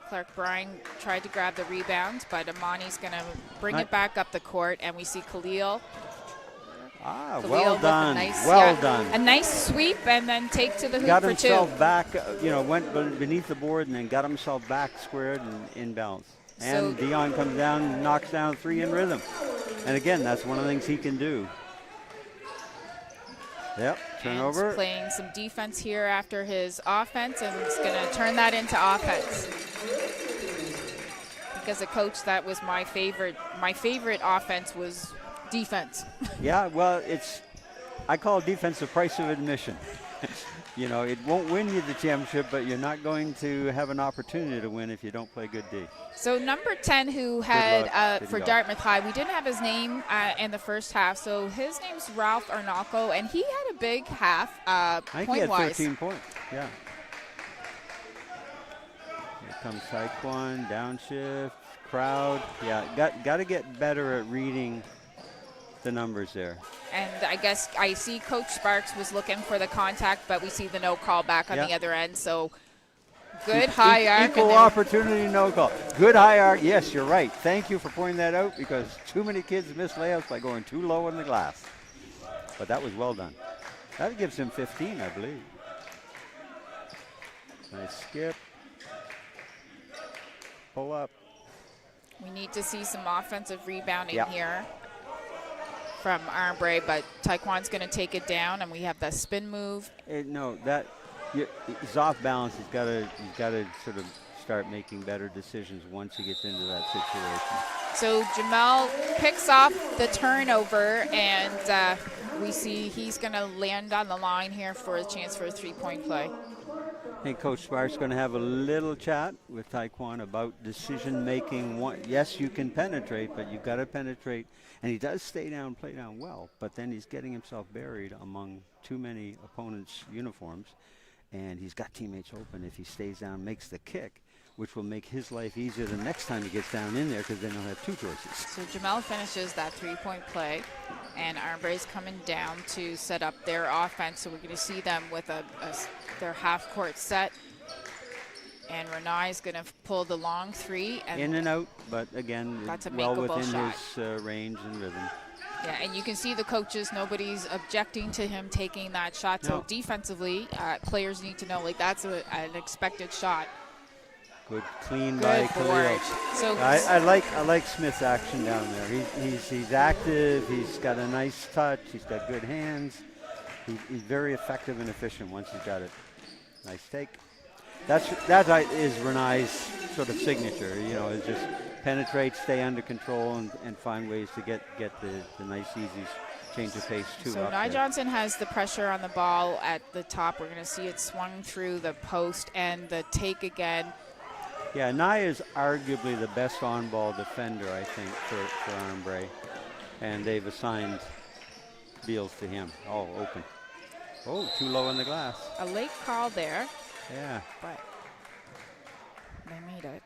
Clark Bryan tried to grab the rebound, but Amani's going to bring it back up the court, and we see Khalil. Well done. Done. A nice sweep and then take to the hoop got for two. Got himself back, went beneath the board and then got himself back squared and inbounds. And Dion comes down and knocks down 3 in rhythm. And again, that's one of the things he can do. Yep, turnover. And playing some defense here after his offense, and he's going to turn that into offense. Because a coach, that was my favorite. My favorite offense was defense. Yeah, well, I call defense the price of admission. It won't win you the championship, but you're not going to have an opportunity to win if you don't play good D. So number 10, who had for Dartmouth High, we didn't have his name in the first half. So his name's Ralph Arnalco, and he had a big half I think point-wise. he had 13 points, yeah. Here comes Taekwon, downshift, crowd. Yeah, got to get better at reading the numbers there. And I guess I see Coach Sparks was looking for the contact, but we see the no call back on the other end. So good high arc. Equal opportunity no call. Good high arc. Yes, you're right. Thank you for pointing that out, because too many kids miss layups by going too low in the glass. But that was well done. That gives him 15, I believe. Nice skip. Pull up. We need to see some offensive rebounding here from Armbrae, but Taekwon's going to take it down, and we have the spin move. He's off balance. He's got to sort of start making better decisions once he gets into that situation. So Jamel picks off the turnover, and we see he's going to land on the line here for a chance for a 3-point play. I think Coach Sparks is going to have a little chat with Taekwon about decision making. Yes, you can penetrate, but you've got to penetrate. And he does stay down, play down well, but then he's getting himself buried among too many opponents' uniforms. And he's got teammates open if he stays down, makes the kick, which will make his life easier the next time he gets down in there, because then he'll have 2 choices. So Jamel finishes that 3-point play, and Armbrae's coming down to set up their offense. So we're going to see them with their half-court set. And Renai's going to pull the long 3. And in and out, but again, that's a well makeable within shot. his range and rhythm. Yeah, and you can see the coaches, nobody's objecting to him taking that shot. So defensively, players need to know, that's an expected shot. Good clean by Khalil. So I like Smith's action down there. He's active. He's got a nice touch. He's got good hands. He's very effective and efficient once he's got it. Nice take. That is Renai's sort of signature. Is just penetrate, stay under control, and find ways to get the nice easy change of pace too. So Nye Johnson has the pressure on the ball at the top. We're going to see it swung through the post and the take again. Yeah, Nye is arguably the best on-ball defender, I think, for Armbrae. And they've assigned Beals to him. Oh, open. Oh, too low in the glass. A late call there. Yeah. But they made it.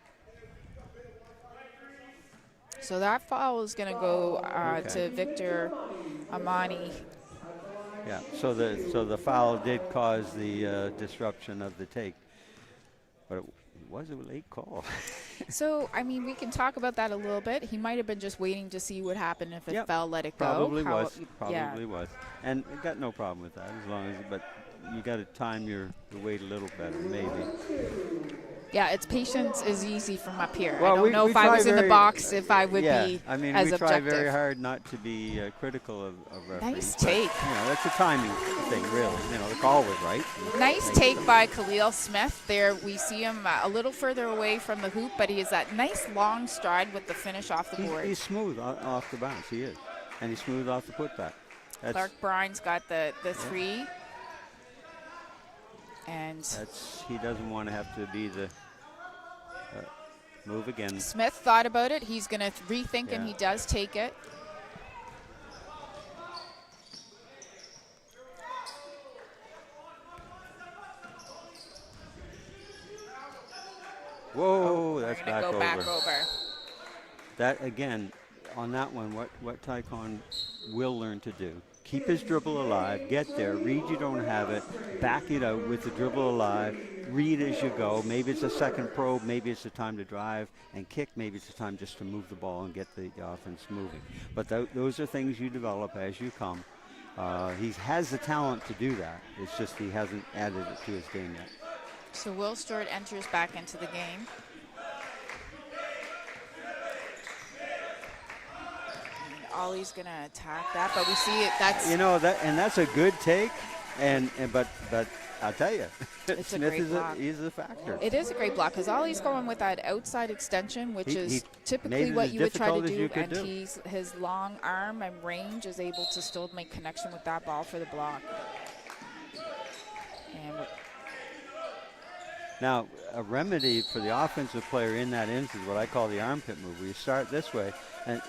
So that foul is going to go to Victor Amani. Yeah, so the foul did cause the disruption of the take. But it was a late call. So, we can talk about that a little bit. He might have been just waiting to see what happened. If it fell, let it go. Probably was. And I got no problem with that, but you got to time your weight a little better, maybe. Yeah, it's patience is easy from up here. Well, I don't know if I was in the box if I would be I mean, as we try objective. very hard not to be critical of referees. Nice but, take. That's a timing thing, really. The call was right. Nice take by Khalil Smith. There we see him a little further away from the hoop, but he has that nice long stride with the finish off the board. He's smooth off the bounce. He is. And he's smooth off the putback. Clark Bryan's got the three. And he doesn't want to have to be the move again. Smith thought about it. He's going to rethink, and he does take it. Whoa, that's back over. That, again, on that one, what Taekwondo will learn to do. Keep his dribble alive, get there, read you don't have it, back it out with the dribble alive, read as you go. Maybe it's a second probe, maybe it's the time to drive and kick, maybe it's the time just to move the ball and get the offense moving. But those are things you develop as you come. He has the talent to do that. It's just he hasn't added it to his game yet. So Will Stewart enters back into the game. Ollie's going to attack that, but we see it. That's a good take, but I'll tell you, it's Smith a great block. He's a factor. It is a great block because Ollie's going with that outside extension, which is typically what you would try to do, and his long arm and range is able to still make connection with that ball for the block. And now, a remedy for the offensive player in that instance, what I call the armpit move, where you start this way, and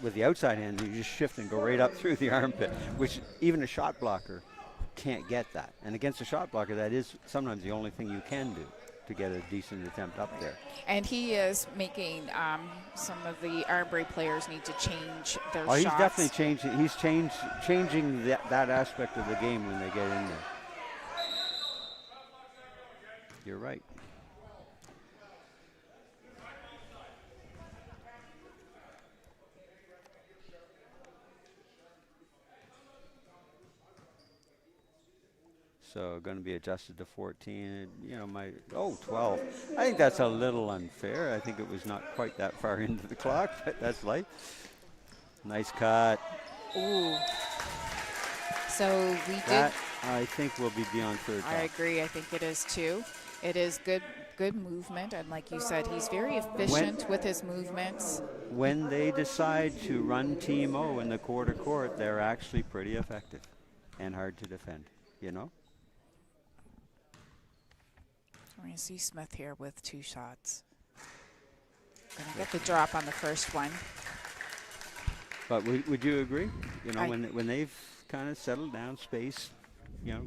with the outside hand, you just shift and go right up through the armpit, which even a shot blocker can't get that. And against a shot blocker, that is sometimes the only thing you can do to get a decent attempt up there. And he is making some of the Armbrae players need to change their shots. He's definitely changing. He's changing that aspect of the game when they get in there. You're right. So going to be adjusted to 14. 12. I think that's a little unfair. I think it was not quite that far into the clock, but that's light. Nice cut. Ooh. So we that, I think we'll be beyond third. I agree. I think it is too. It is good movement, and like you said, he's very efficient with his movements. When they decide to run Team O in the quarter court, they're actually pretty effective and hard to defend, We're going to see Smith here with 2 shots. Going to get the drop on the first one. But would you agree? When they've kind of settled down, space,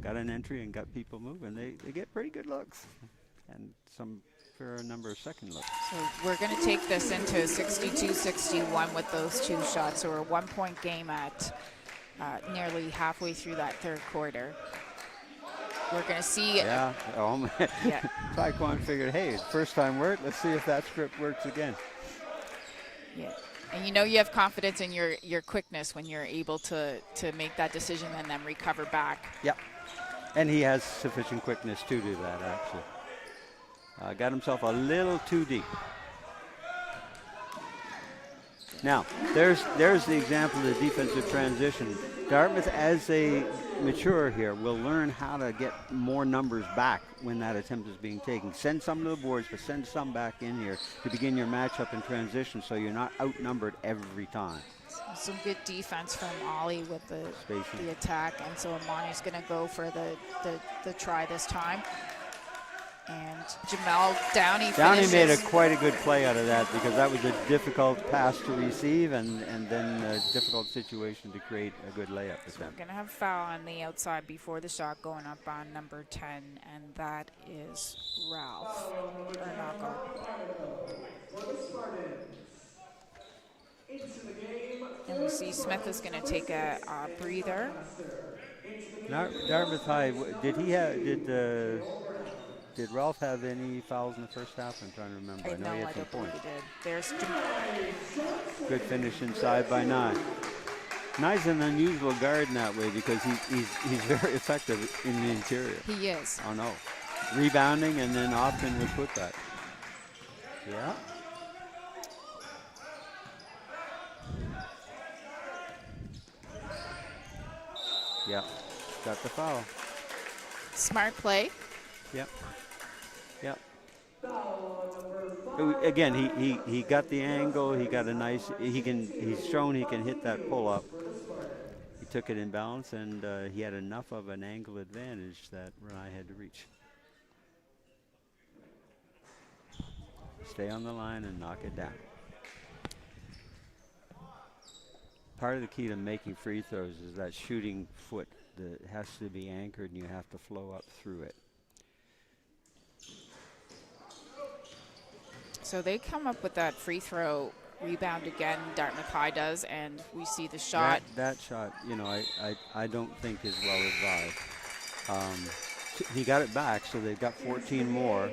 got an entry and got people moving, they get pretty good looks and some fair number of second looks. So we're going to take this into 62-61 with those 2 shots. So we're a 1-point game at nearly halfway through that third quarter. We're going to see. Yeah. Taekwondo figured, hey, first time work. Let's see if that script works again. Yeah. And you have confidence in your quickness when you're able to make that decision and then recover back. Yep. And he has sufficient quickness to do that, actually. Got himself a little too deep. Now, there's the example of the defensive transition. Dartmouth, as they mature here, will learn how to get more numbers back when that attempt is being taken. Send some to the boards, but send some back in here to begin your matchup in transition so you're not outnumbered every time. Some good defense from Ollie with the attack, and so Amani's going to go for the try this time. And Jamel Downey finishes. Downey made quite a good play out of that because that was a difficult pass to receive and then a difficult situation to create a good layup. So we're going to have a foul on the outside before the shot going up on number 10, and that is Ralph Ernako. And we see Smith is going to take a breather. Dartmouth High, did Ralph have any fouls in the first half? I'm trying to remember. I know he I had some don't believe points. he did. There's good finish inside by 9. Nice and unusual guard in that way because he's very effective in the interior. He is. Oh no, rebounding and then often with putback. Yeah. Yep. Got the foul. Smart play. Yep. Yep. Again, he got the angle. He got a nice. He's shown he can hit that pull up. He took it in balance, and he had enough of an angle advantage that Renai had to reach. Stay on the line and knock it down. Part of the key to making free throws is that shooting foot that has to be anchored, and you have to flow up through it. So they come up with that free throw rebound again, Dartmouth High does, and we see the shot. That shot, you know, I don't think is well advised. He got it back, so they've got 14 more.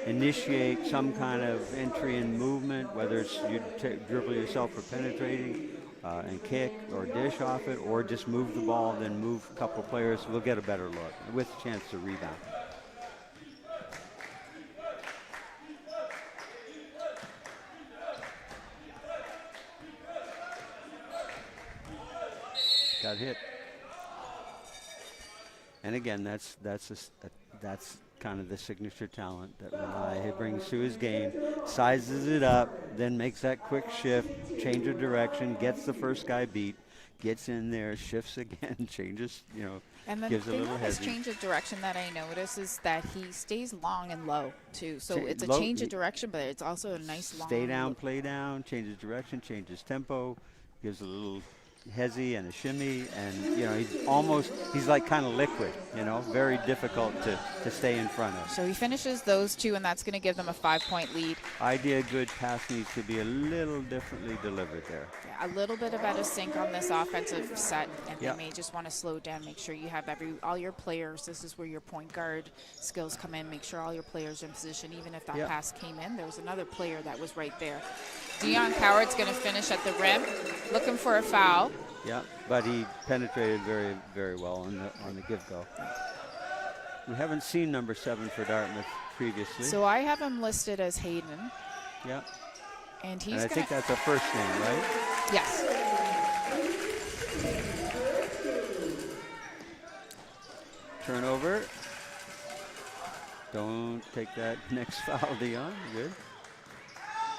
Initiate some kind of entry and movement, whether it's you dribble yourself for penetrating and kick or dish off it, or just move the ball, then move a couple players. We'll get a better look with a chance to rebound. Got hit. And again, that's kind of the signature talent that Renai brings to his game. Sizes it up, then makes that quick shift, change of direction, gets the first guy beat, gets in there, shifts again, changes, you know, And the gives a thing little with his heavy. change of direction that I notice is that he stays long and low too. So it's a Low- change of direction, but it's also a nice long. Stay down, play down, changes direction, changes tempo, gives a little hezzy and a shimmy, and you know he's like kind of liquid, you know, very difficult to stay in front of. So he finishes those two, and that's going to give them a 5-point lead. Idea good, pass needs to be a little differently delivered there. Yeah, a little bit of out of sync on this offensive set, and Yep. they may just want to slow down, make sure you have all your players. This is where your point guard skills come in. Make sure all your players are in position. Even if that Yep. pass came in, there was another player that was right there. Dion Coward's going to finish at the rim, looking for a foul. Yeah, but he penetrated very, very well on the give go. We haven't seen number 7 for Dartmouth previously. So I have him listed as Hayden, Yeah, and he's and I going think to. that's a first name, right? Yes. Turnover. Don't take that next foul, Dion. Good.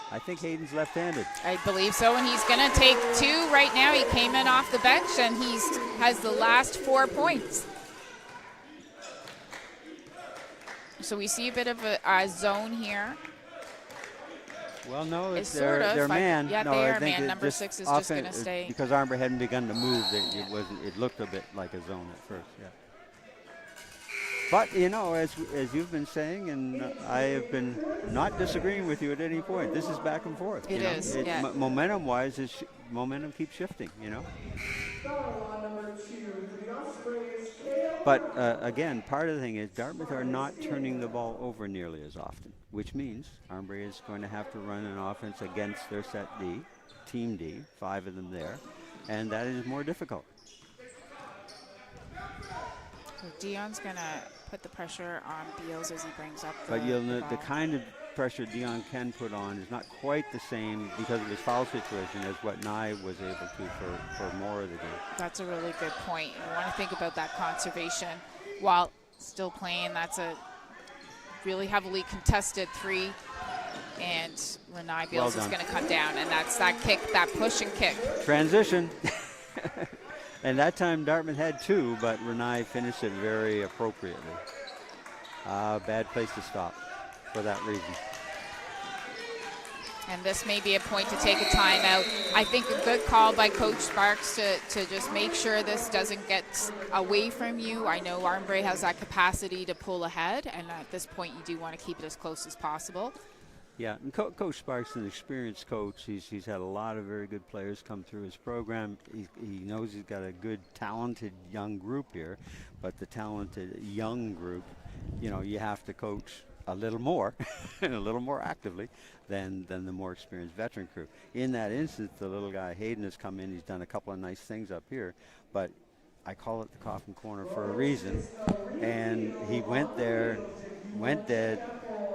I think Hayden's left-handed. I believe so, and he's going to take 2 right now. He came in off the bench, and has the last 4 points. So we see a bit of a zone here. Well, no, It's it's sort of. their man. Yeah, no, they I are think man. it Number just 6 is just going to often- stay. because Armbrae hadn't begun to move. It looked a bit like a zone at first. Yeah. But you know, as you've been saying, and I have been not disagreeing with you at any point. This is back and forth. It you know? is, yeah. Momentum-wise, momentum keeps shifting. You know. But again, part of the thing is Dartmouth are not turning the ball over nearly as often, which means Armbrae is going to have to run an offense against their set D, team D, 5 of them there, and that is more difficult. So Dion's going to put the pressure on Beals as he brings up But you'll know ball. the kind of pressure Dion can put on is not quite the same because of his foul situation as what Nye was able to for more of the game. That's a really good point. You want to think about that conservation while still playing. That's a really heavily contested 3, and Renai Beals is done. going to come down, and that's that kick, that push and kick. Transition. And that time Dartmouth had 2, but Renai finished it very appropriately. Bad place to stop for that reason. And this may be a point to take a timeout. I think a good call by Coach Sparks to just make sure this doesn't get away from you. I know Armbrae has that capacity to pull ahead, and at this point you do want to keep it as close as possible. Yeah, and Coach Sparks is an experienced coach. He's had a lot of very good players come through his program. He knows he's got a good, talented young group here, but the talented young group, you know, you have to coach a little more and a little more actively than the more experienced veteran crew. In that instance, the little guy Hayden has come in. He's done a couple of nice things up here, but I call it the coffin corner for a reason. And he went there, went dead,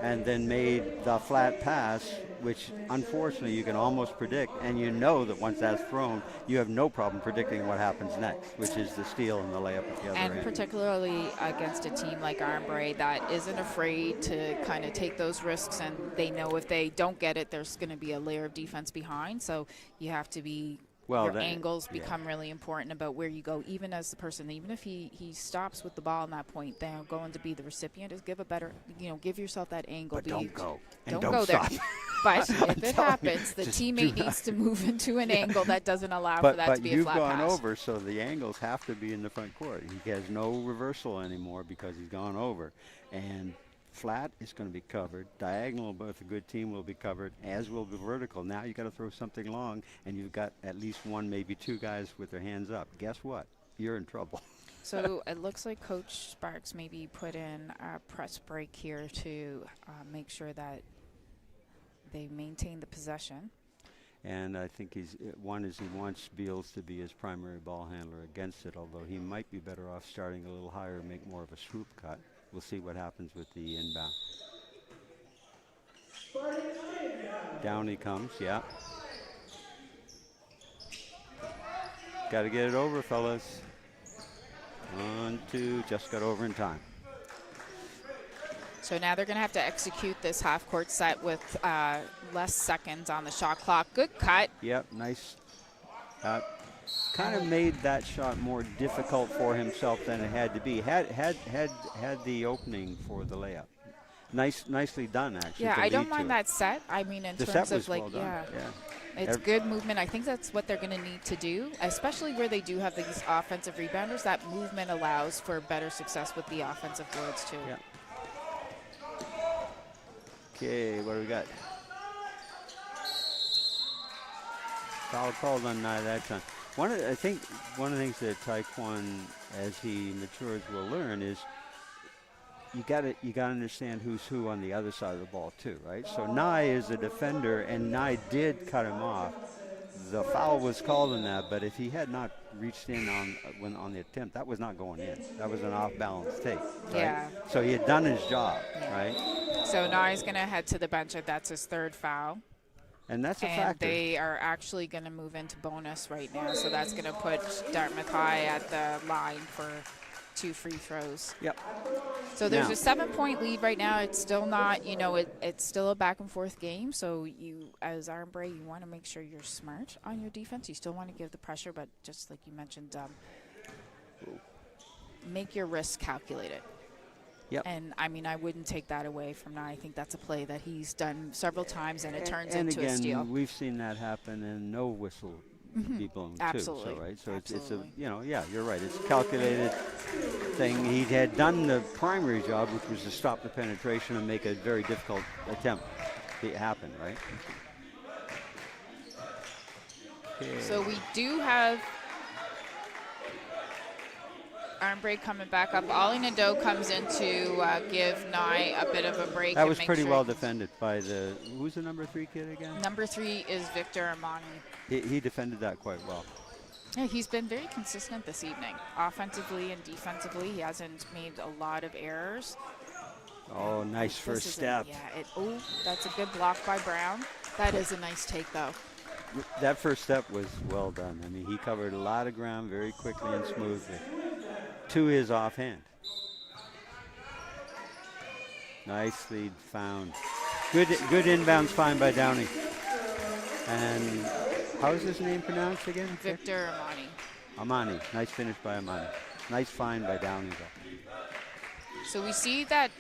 and then made the flat pass, which unfortunately you can almost predict, and you know that once that's thrown, you have no problem predicting what happens next, which is the steal and the layup at the other end. And particularly against a team like Armbrae that isn't afraid to kind of take those risks, and they know if they don't get it, there's going to be a layer of defense behind. So you have to be, your angles become really important about where you go, even as the person, even if he stops with the ball in that point, they're going to be the recipient, is give a better, give yourself that angle. But don't go. Don't go there. But if it happens, the teammate needs to move into an angle that doesn't allow for that to be a flat pass. But you've gone over, so the angles have to be in the front court. He has no reversal anymore because he's gone over. And flat is going to be covered. Diagonal with a good team will be covered, as will be vertical. Now you got to throw something long, and you've got at least one, maybe two guys with their hands up. Guess what? You're in trouble. So it looks like Coach Sparks maybe put in a press break here to make sure that they maintain the possession. And I think he wants Beals to be his primary ball handler against it, although he might be better off starting a little higher, make more of a swoop cut. We'll see what happens with the inbound. Down he comes, yeah. Got to get it over, fellas. 1, 2, just got over in time. So now they're going to have to execute this half-court set with less seconds on the shot clock. Good cut. Yep, nice. Kind of made that shot more difficult for himself than it had to be. Had the opening for the layup. Nicely done, actually. Yeah, I don't mind that set. I mean, in terms of like, yeah. It's good movement. I think that's what they're going to need to do, especially where they do have these offensive rebounders. That movement allows for better success with the offensive boards too. Yeah. Okay, what do we got? Foul called on Nye that time. I think one of the things that Taekwon, as he matures, will learn is you got to understand who's who on the other side of the ball too, right? So Nye is a defender, and Nye did cut him off. The foul was called on that, but if he had not reached in on the attempt, that was not going in. That was an off-balance take. Right? Yeah. So he had done his job, right? So Nye's going to head to the bench. That's his third foul. And that's a and factor. They are actually going to move into bonus right now, so that's going to put Dartmouth High at the line for 2 free throws. Yep. So there's a 7-point lead right now. It's still not, it's still a back and forth game. So you, as Armbrae, you want to make sure you're smart on your defense. You still want to give the pressure, but just like you mentioned, make your risk calculated. Yep. And, I mean, I wouldn't take that away from Nye. I think that's a play that he's done several times, and it turns into a steal. And again, we've seen that happen, and no whistle be blown Absolutely. too. So, right? So Absolutely. it's you're right. It's a calculated thing. He had done the primary job, which was to stop the penetration and make a very difficult attempt to happen, right? Okay. So we do have Armbrae coming back up. Ollie Nadeau comes in to give Nye a bit of a break. That was pretty well defended by who's the number 3 kid again? Number 3 is Victor Amani. He defended that quite well. Yeah, he's been very consistent this evening, offensively and defensively. He hasn't made a lot of errors. Oh, nice first step. That's a good block by Brown. That is a nice take, though. That first step was well done. I mean, he covered a lot of ground very quickly and smoothly to his offhand. Nicely found. Good inbounds find by Downey. And how is his name pronounced again? Victor Amani. Amani. Nice finish by Amani. Nice find by Downey, though. So we see that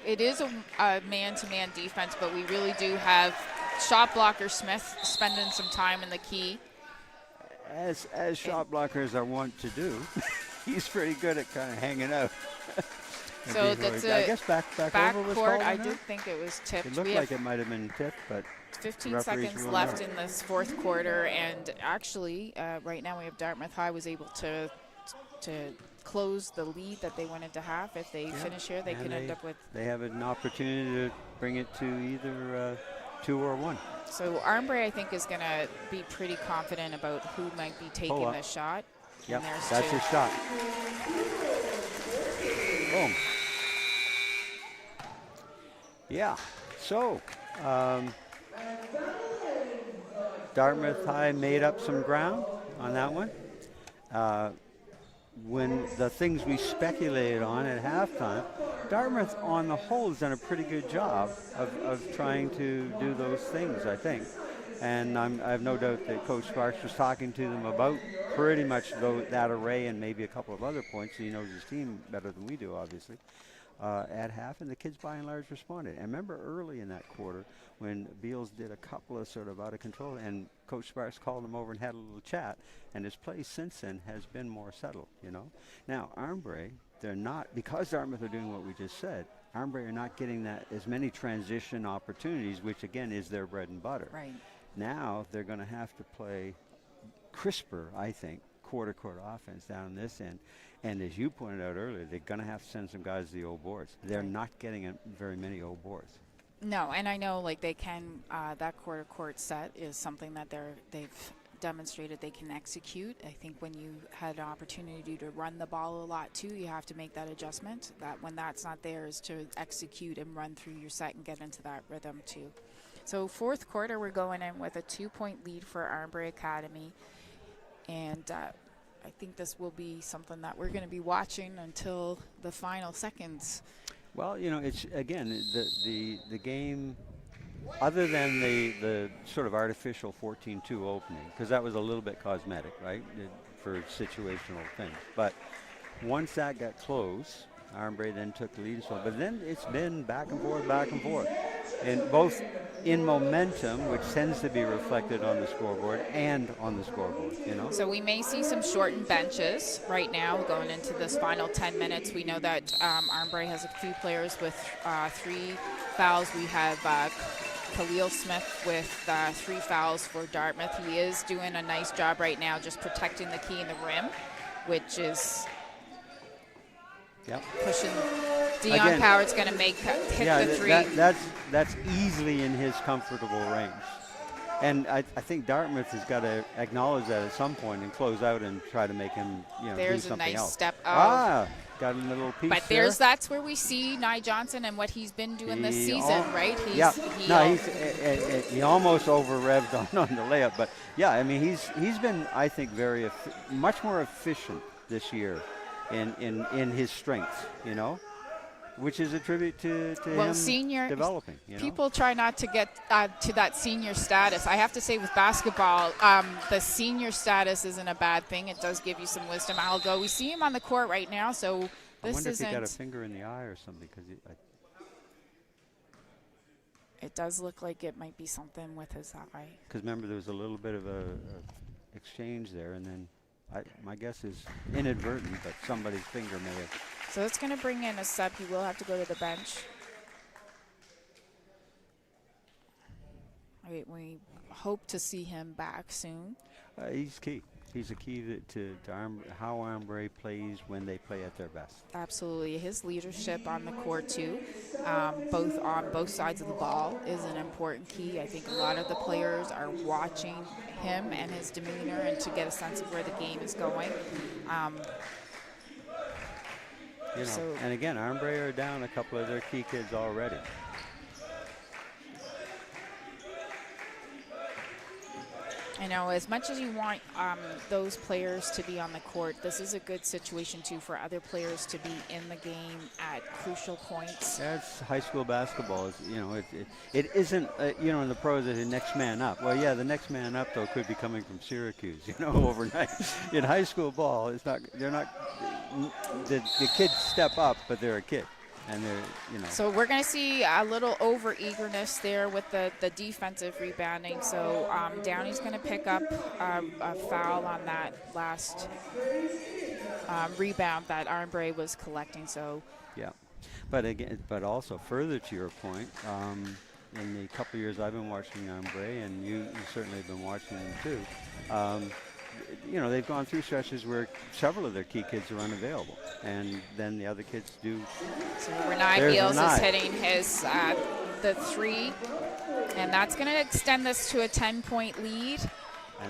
it is a man-to-man defense, but we really do have shot blocker Smith spending some time in the key. As shot blockers are wont to do, he's pretty good at kind of hanging out. So that's I guess back over was court. called I on did that? think it was tipped. It looked like it might have been tipped, but 15 seconds left in this fourth quarter, and actually, right now we have Dartmouth High was able to close the lead that they went into half. If they finish here, they could end up with. They have an opportunity to bring it to either 2 or 1. So Armbrae, I think, is going to be pretty confident about who might be taking this shot. Yep, that's his shot. Boom. Yeah. So, Dartmouth High made up some ground on that one. When the things we speculated on at halftime, Dartmouth on the whole has done a pretty good job of trying to do those things, I think. And I have no doubt that Coach Sparks was talking to them about pretty much that array and maybe a couple of other points. He knows his team better than we do, obviously, at half, and the kids by and large responded. And remember early in that quarter when Beals did a couple of sort of out of control, and Coach Sparks called him over and had a little chat, and his play since then has been more settled, you know. Now, Armbrae, they're not, because Dartmouth are doing what we just said, Armbrae are not getting that as many transition opportunities, which again is their bread and butter. Right. Now they're going to have to play crisper, I think, quarter offense down this end. And as you pointed out earlier, they're going to have to send some guys to the old boards. They're not getting very many old boards. No, and I know like they can, that quarter court set is something that they've demonstrated they can execute. I think when you had an opportunity to run the ball a lot too, you have to make that adjustment. That when that's not there is to execute and run through your set and get into that rhythm too. So fourth quarter, we're going in with a 2-point lead for Armbrae Academy. And I think this will be something that we're going to be watching until the final seconds. Well, you know, it's, again, the game, other than the sort of artificial 14-2 opening, because that was a little bit cosmetic, right, for situational things. But once that got close, Armbrae then took the lead. But then it's been back and forth. And both in momentum, which tends to be reflected on the scoreboard, and on the scoreboard, you know. So we may see some shortened benches right now going into this final 10 minutes. We know that Armbrae has a few players with 3 fouls. We have Khalil Smith with 3 fouls for Dartmouth. He is doing a nice job right now just protecting the key in the rim, which is pushing. Dion Coward's going to hit the 3. That's easily in his comfortable range. And I think Dartmouth has got to acknowledge that at some point and close out and try to make him, there's do something a nice else. step up. Got a little piece But there. that's where we see Nye Johnson and what he's been doing this season, right? He almost over-revved on the layup. But, yeah, I mean, he's been, I think, much more efficient this year in his strengths, you know, which is a tribute to him senior developing. You know? People try not to get to that senior status. I have to say with basketball, the senior status isn't a bad thing. It does give you some wisdom. We see him on the court right now, so I wonder if he got a finger in the eye or something. It does look like it might be something with his eye. Because remember, there was a little bit of a exchange there, and then my guess is inadvertent, but somebody's finger may have. So it's going to bring in a sub. He will have to go to the bench. We hope to see him back soon. He's key. He's a key to how Armbrae plays when they play at their best. Absolutely. His leadership on the court, too, both sides of the ball is an important key. I think a lot of the players are watching him and his demeanor and to get a sense of where the game is going. And again, Armbrae are down a couple of their key kids already. I know, as much as you want those players to be on the court, this is a good situation, too, for other players to be in the game at crucial points. That's high school basketball. It isn't, in the pros, the next man up. Well, yeah, the next man up, though, could be coming from Syracuse, overnight. In high school ball, the kids step up, but they're a kid. And they're, So we're going to see a little over-eagerness there with the defensive rebounding. So Downey's going to pick up a foul on that last rebound that Armbrae was collecting. So yeah, but also further to your point, in the couple of years I've been watching Armbrae, and you certainly have been watching them too. They've gone through stretches where several of their key kids are unavailable, and then the other kids do. So Renai Beals is hitting his the 3, and that's going to extend this to a 10-point lead.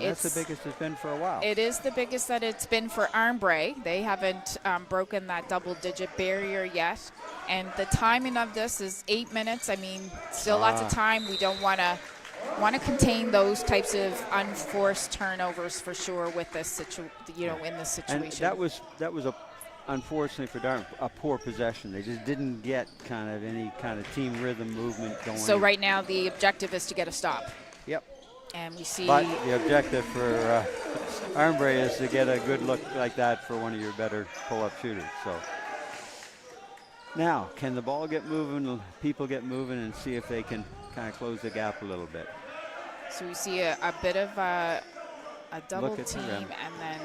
that's the biggest it's been for a while. It is the biggest that it's been for Armbrae. They haven't broken that double-digit barrier yet. And the timing of this is 8 minutes. I mean, still lots of time. We don't want to contain those types of unforced turnovers for sure with this in this situation. And that was unfortunately for Dartmouth, a poor possession. They just didn't get kind of any kind of team rhythm movement going. So right now the objective is to get a stop. Yep. And we see. But the objective for Armbrae is to get a good look like that for one of your better pull-up shooters. So now, can the ball get moving, people get moving, and see if they can kind of close the gap a little bit. So we see a bit of a double team, them. and then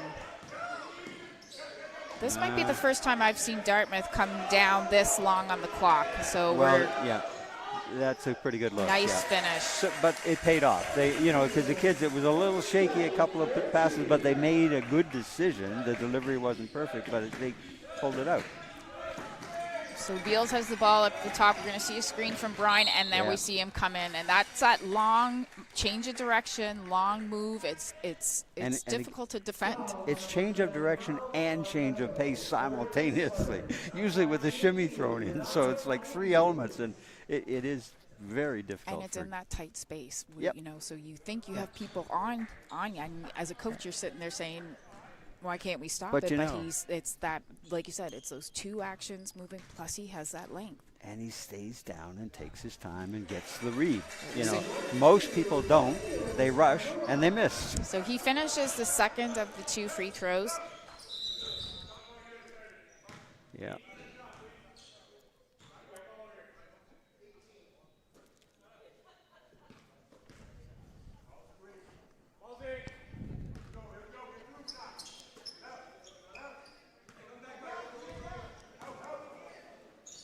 this might be the first time I've seen Dartmouth come down this long on the clock. So yeah, that's a pretty good look. Nice finish. So, but it paid off. They, because the kids, it was a little shaky, a couple of passes, but they made a good decision. The delivery wasn't perfect, but they pulled it out. So Beals has the ball up the top. We're going to see a screen from Brian, and then we see him come in, and that's that long change of direction, long move. It's difficult to defend. It's change of direction and change of pace simultaneously, usually with the shimmy thrown in. So it's like three elements, and it is very difficult. And it's in that tight space. Yep. So you think you have people on you, and as a coach, you're sitting there saying, why can't we stop it? But it's that, like you said, it's those two actions moving, plus he has that length. And he stays down and takes his time and gets the read. Most people don't. They rush and they miss. So he finishes the second of the two free throws. Yeah.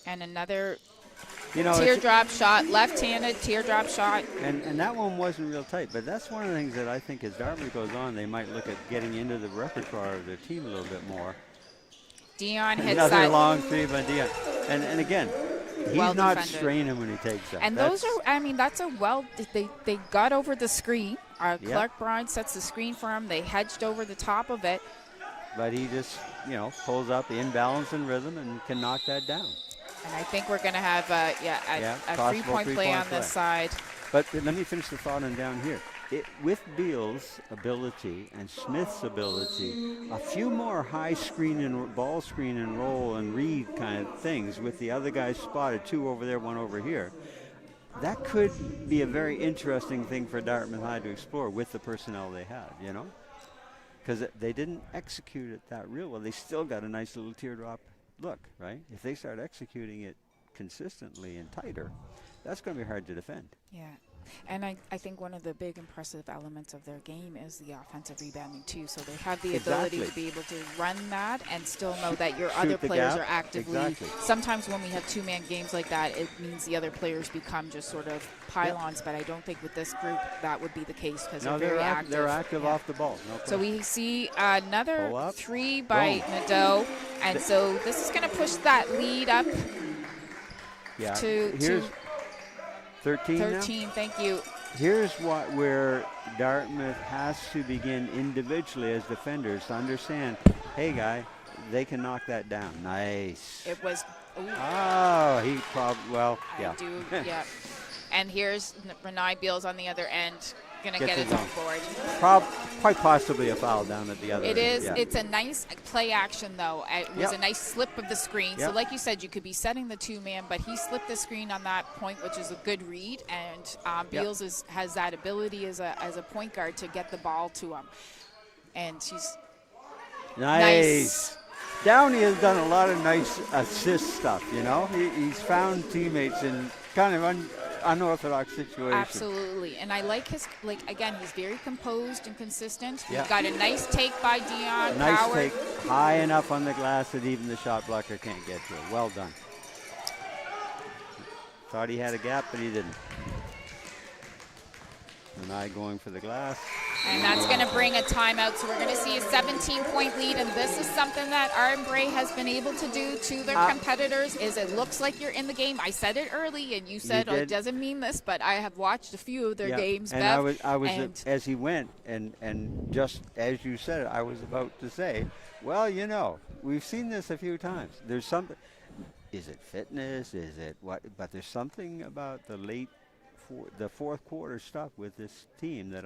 And another teardrop shot, left-handed teardrop shot. And that one wasn't real tight, but that's one of the things that I think as Dartmouth goes on, they might look at getting into the repertoire of their team a little bit more. Dion hits another long three by Dion. And again, he's not straining when he takes that. And that's they got over the screen. Clark Bryan sets the screen for him. They hedged over the top of it. But he just, pulls up the imbalance in rhythm and can knock that down. And I think we're going to have a three-point play on this side. But let me finish the thought on down here. With Beals' ability and Smith's ability, a few more high screen and ball screen and roll and read kind of things with the other guys spotted, two over there, one over here, that could be a very interesting thing for Dartmouth High to explore with the personnel they have, Because they didn't execute it that real well. They still got a nice little teardrop look, right? If they start executing it consistently and tighter, that's going to be hard to defend. Yeah. And I think one of the big impressive elements of their game is the offensive rebounding too. So they have the ability to be able to run that and still know that your other players are actively. Sometimes when we have two-man games like that, it means the other players become just sort of pylons. But I don't think with this group that would be the case because they're very active. They're active off the ball. So we see another three by Nadeau. And so this is going to push that lead up to 13 now? Thank you. Here's where Dartmouth has to begin individually as defenders to understand, hey, guy, they can knock that down. Nice. It was. He probably, yeah. And here's Renai Beals on the other end, going to get his own board. Quite possibly a foul down at the other end. It is. Yeah. It's a nice play action, though. It was a nice slip of the screen. So like you said, you could be setting the two-man, but he slipped the screen on that point, which is a good read. And Beals has that ability as a point guard to get the ball to him. And she's nice. Downey has done a lot of nice assist stuff, He's found teammates in kind of unorthodox situation. Absolutely. And I like his, again, he's very composed and consistent. We've got a nice take by Dion. Nice take, high enough on the glass that even the shot blocker can't get to it. Well done. Thought he had a gap, but he didn't. And I going for the glass. And that's going to bring a timeout. So we're going to see a 17-point lead. And this is something that Armbrae has been able to do to their competitors is it looks like you're in the game. I said it early, and you said, oh, it doesn't mean this, but I have watched a few of their games, and Bev. I was as he went, and just as you said it, I was about to say, well, you know, we've seen this a few times. There's something. Is it fitness? Is it what? But there's something about the fourth quarter stuff with this team that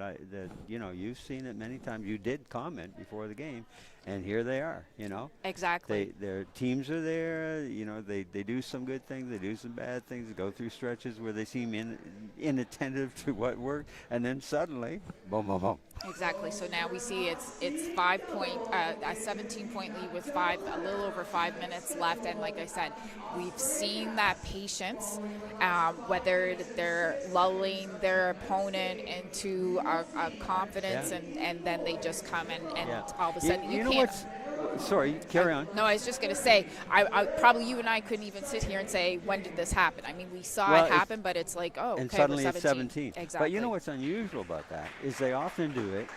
you know, you've seen it many times. You did comment before the game, and here they are, you know. Exactly. Their teams are there, you know, they do some good things, they do some bad things, they go through stretches where they seem inattentive to what worked, and then suddenly, boom, boom, boom. Exactly. So now we see it's a 17-point lead with a little over 5 minutes left, and like I said, we've seen that patience, whether they're lulling their opponent into a confidence, and then they just come and all of a sudden you can't. Sorry, carry on. No, I was just going to say, I probably you and I couldn't even sit here and say, when did this happen? I mean, we saw it happen, but it's like, oh, and okay, suddenly we're it's 17. Exactly. But you know what's unusual about that is they often do it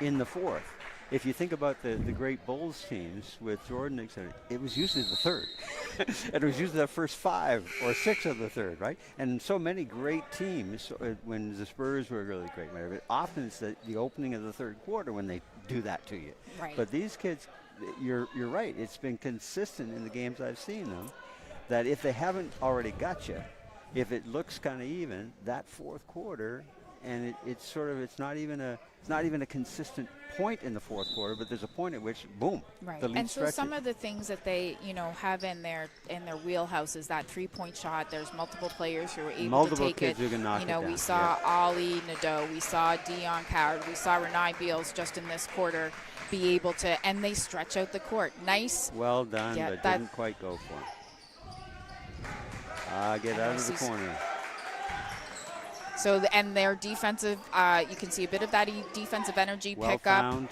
in the fourth. If you think about the great Bulls teams with Jordan, etc., it was usually the third. And it was usually the first 5 or 6 of the third, right? And so many great teams, when the Spurs were really great, whatever, often it's the opening of the third quarter when they do that to you. Right. But these kids, you're right. It's been consistent in the games I've seen them that if they haven't already got you, if it looks kind of even, that fourth quarter, and it's not even a consistent point in the fourth quarter, but there's a point at which boom, right. The lead And so stretches. some of the things that they have in their wheelhouse is that 3-point shot. There's multiple players who are able to take kids it. Who can knock it down. We saw Ollie Nadeau, we saw Dion Coward, we saw Renai Beals just in this quarter be able to, and they stretch out the court. Nice. Well done, Yeah, but didn't quite go for him. Get out of the corner. So, and their defensive, you can see a bit of that defensive energy pick found. up.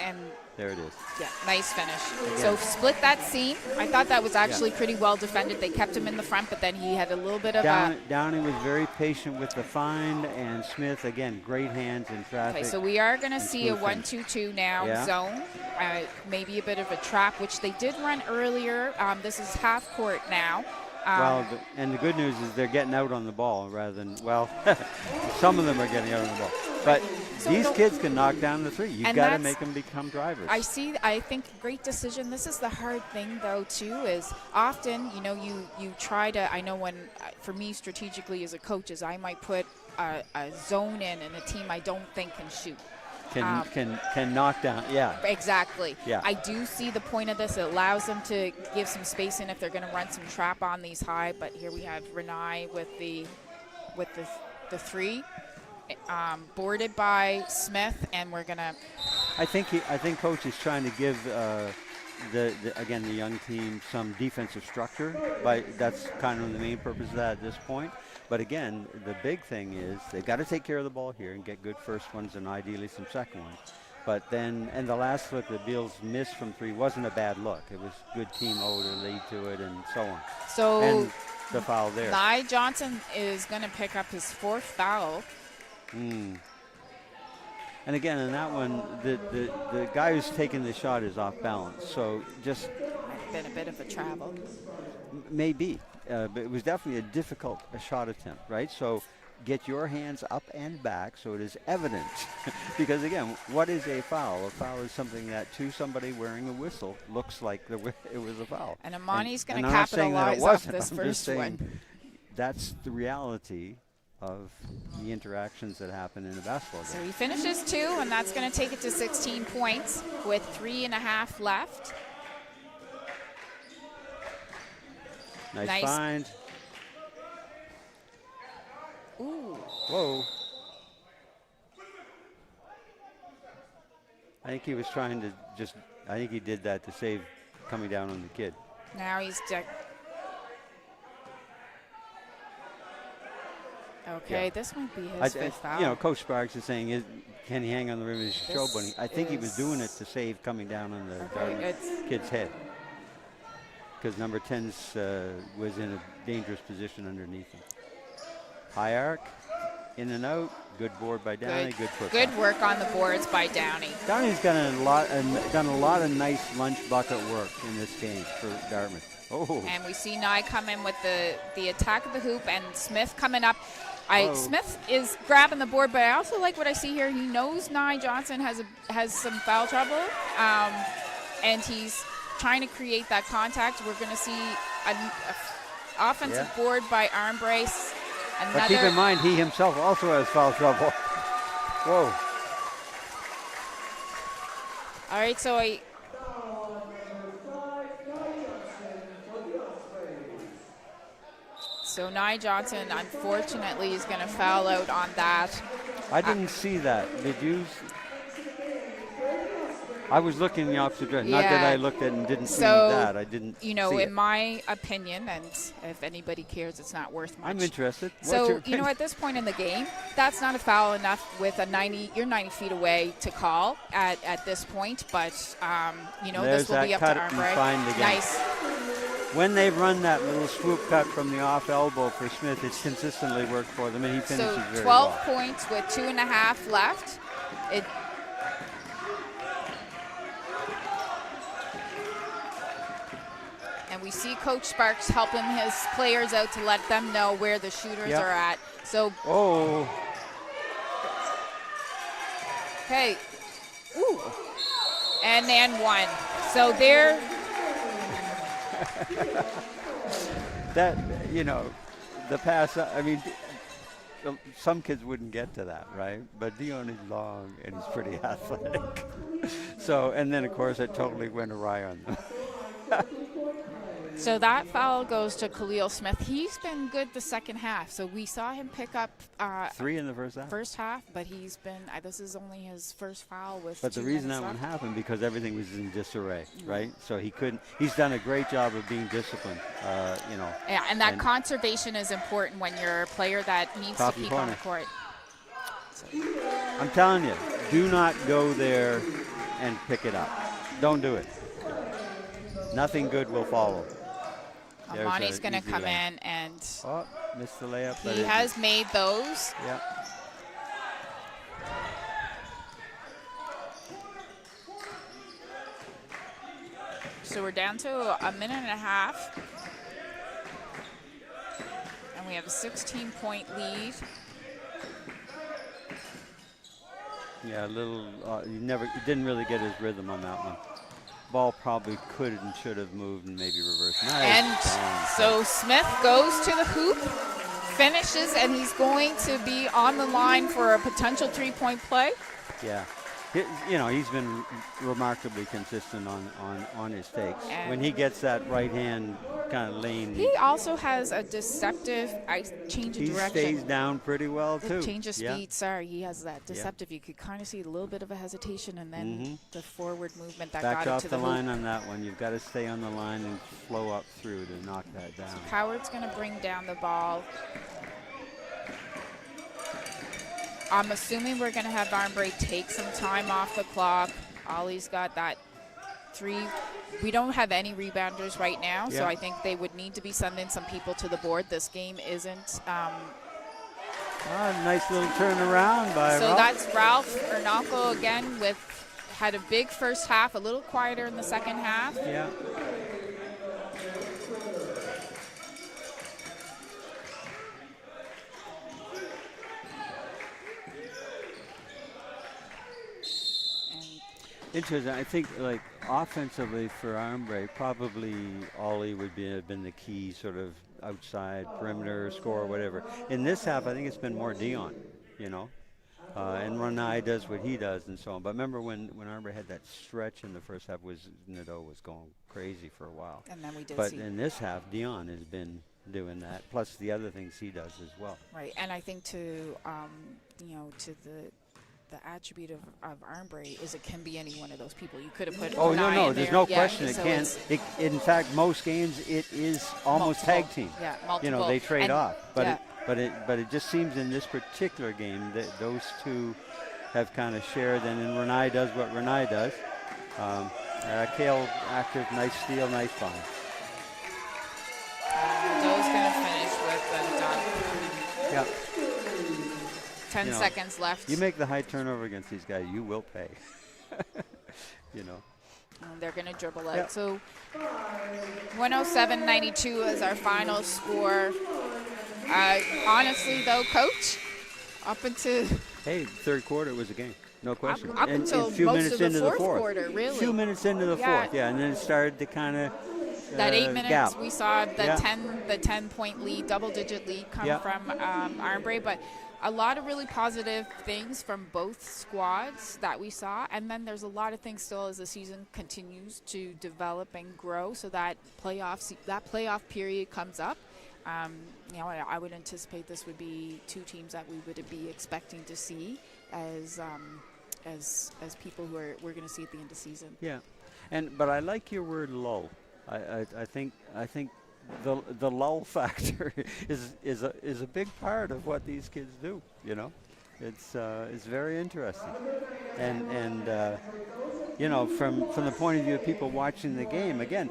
And there it is. Yeah, nice finish. Again. So split that seam. I thought that was actually pretty well defended. They kept him in the front, but then he had a little bit of Downing was very patient with the find, and Smith, again, great hands in traffic. Okay, so we are going to see a 1-2-2 now zone. Maybe a bit of a trap, which they did run earlier. This is half court now. And the good news is they're getting out on the ball rather than, some of them are getting out on the ball. But these kids can knock down the three. You've got to make them become drivers. I think great decision. This is the hard thing, though, too, is often, you try to, I know when, for me, strategically as a coach, is I might put a zone in a team I don't think can shoot. Can knock down, Exactly. Yeah. I do see the point of this. It allows them to give some space in if they're going to run some trap on these high. But here we have Renai with the three, boarded by Smith, and we're gonna. I think coach is trying to give the young team some defensive structure. That's kind of the main purpose of that at this point. But again, the big thing is they've got to take care of the ball here and get good first ones and ideally some second ones. But then, and the last look that Beals missed from 3 wasn't a bad look. It was good team O to lead to it and so on. So and the foul there. Nye Johnson is going to pick up his 4th foul. And again, in that one, the guy who's taking the shot is off balance. So just been a bit of a travel. Maybe. But it was definitely a difficult shot attempt, right? So get your hands up and back so it is evident. Because, again, what is a foul? A foul is something that to somebody wearing a whistle looks like it was a foul. And Amani's going to capitalize off this first one. That's the reality of the interactions that happen in a basketball game. So he finishes 2, and that's going to take it to 16 points with 3.5 left. Nice find. Ooh. Whoa. I think he was trying to I think he did that to save coming down on the kid. Now he's Okay, this might be his 5th foul. Coach Sparks is saying, can he hang on the rim of his show bunny? I think he was doing it to save coming down on the kid's head. Because number 10's was in a dangerous position underneath him. High arc. In and out. Good board by Downey. Good foot. Good work on the boards by Downey. Downey's done a lot of nice lunch bucket work in this game for Dartmouth. Oh. And we see Nye come in with the attack of the hoop, and Smith coming up. Smith is grabbing the board, but I also like what I see here. He knows Nye Johnson has some foul trouble, and he's trying to create that contact. We're going to see an offensive board by Armbrae. But keep in mind, he himself also has foul trouble. Whoa. All right, so So Nye Johnson, unfortunately, is going to foul out on that. I didn't see that. Did you? I was looking in the opposite direction. Not that I looked at it and didn't see that. I didn't. You know, see in my opinion, and if anybody cares, it's not worth much. I'm interested. So you know, at this point in the game, that's not a foul enough with a 90. You're 90 feet away to call at this point, but you know, There's this will be up to Armbrae. Nice. When they run that little swoop cut from the off elbow for Smith, it's consistently worked for them, and he finishes very well. So 12 points with 2.5 left. And we see Coach Sparks helping his players out to let them know where the shooters are at. So. Oh. Okay. Ooh. And one. So there. That, you know, the pass, I mean, some kids wouldn't get to that, right? But Dion is long and he's pretty athletic. So, and then of course it totally went awry on them. So that foul goes to Khalil Smith. He's been good the second half. So we saw him pick up 3 in the first half. First half, but he's been. This is only his first foul with. But the reason that one happened because everything was in disarray, right? So he couldn't. He's done a great job of being disciplined, you know. Yeah, and that conservation is important when you're a player that needs to keep on the court. So. I'm telling you, do not go there and pick it up. Don't do it. Nothing good will follow. Amani's going to come in and missed the layup. He has made those. Yeah. So we're down to a minute and a half. And we have a 16-point lead. Yeah, a little, he didn't really get his rhythm on that one. Ball probably could and should have moved and maybe reversed. Nice. And so Smith goes to the hoop, finishes, and he's going to be on the line for a potential 3-point play. Yeah. You know, he's been remarkably consistent on his takes. And when he gets that right hand kind of lane. He also has a deceptive change of direction. He stays down pretty well, too. Change of speed, sorry. He has that deceptive. You could kind of see a little bit of a hesitation and then the forward movement that got him to the hoop. Back off the line on that one. You've got to stay on the line and flow up through to knock that down. So Howard's going to bring down the ball. I'm assuming we're going to have Armbrae take some time off the clock. Ollie's got that 3. We don't have any rebounders right now, so I think they would need to be sending some people to the board. This game isn't. Nice little turnaround by So Ralph. that's Ralph Ernalco again had a big first half, a little quieter in the second half. Yeah. Interesting. I think, like, offensively for Armbrae, probably Ollie would have been the key sort of outside perimeter score, whatever. In this half, I think it's been more Dion, you know. And Ranai does what he does and so on. But remember when Armbrae had that stretch in the first half, Nadeau was going crazy for a while. And then we did But in this half, Dion has been doing that, plus the other things he does as well. Right, and I think to the attribute of Armbrae is it can be any one of those people. You could have put no, there's no yeah, question so it can. In fact, most games it is almost multiple, tag team. Yeah, multiple. You know, they trade off. But yeah. it just seems in this particular game that those two have kind of shared, and then Ranai does what Ranai does. Kale active, nice steal, nice find. Joe's going to finish with a dunk. Yeah. 10 seconds left. You make the high turnover against these guys, you will pay. You know. And they're going to dribble out. So 107-92 is our final score. Honestly, though, Coach, up until Hey, third quarter was a game, no question. up And until a few most minutes of the into fourth the fourth. quarter, really. A few minutes into the Yeah. fourth, yeah, and then it started to kind of that 8 minutes, gap. we saw the Yeah. 10-point lead, double-digit lead come Yeah. from Armbrae, but a lot of really positive things from both squads that we saw, and then there's a lot of things still as the season continues to develop and grow, so that playoff period comes up. I would anticipate this would be two teams that we would be expecting to see as people who we're going to see at the end of season. Yeah, but I like your word lull. I think the lull factor is a big part of what these kids do. You know, it's very interesting, and from the point of view of people watching the game, again,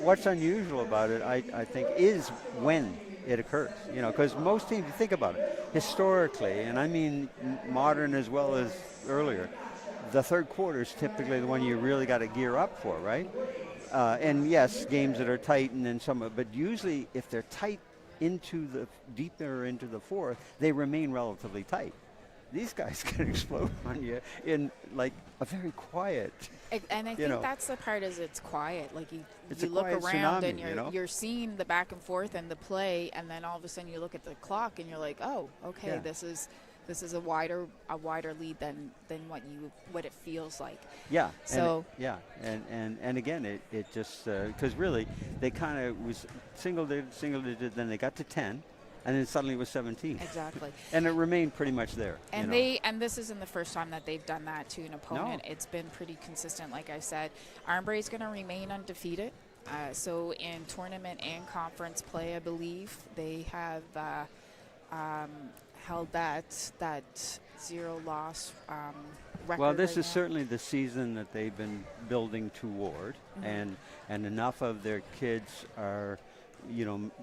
what's unusual about it, I think, is when it occurs. You know, because most teams, you think about it historically, and I mean modern as well as earlier, the third quarter is typically the one you really got to gear up for, right? And yes, games that are tight and then some, but usually if they're tight deeper into the fourth, they remain relatively tight. These guys can explode on you in like a very quiet. And I think that's the part, is it's quiet. Like you look quiet around tsunami, and you're seeing the back and forth and the play, and then all of a sudden you look at the clock and you're like, oh, okay, Yeah. this is a wider lead than what it feels like. Yeah. So and again, it just because really they kind of was single digit, then they got to 10, and then suddenly it was 17. Exactly. And it remained pretty much there. And this isn't the first time that they've done that to an opponent. No. It's been pretty consistent, like I said. Armbrae is going to remain undefeated. So in tournament and conference play, I believe they have held that 0-loss record. Well, this right is now. certainly the season that they've been building toward, and enough of their kids are,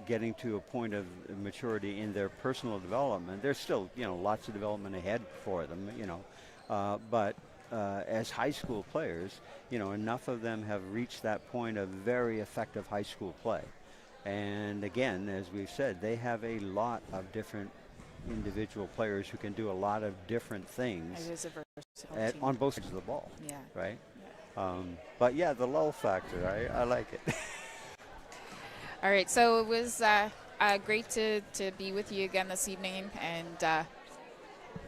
getting to a point of maturity in their personal development. There's still, lots of development ahead for them, but as high school players, enough of them have reached that point of very effective high school play. And again, as we've said, they have a lot of different individual players who can do a lot of different things It is a versatile team. on both sides of the ball. Yeah. Right? Yeah. But yeah, the lull factor, I like it. All right, so it was great to be with you again this evening, and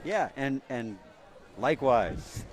yeah, and likewise.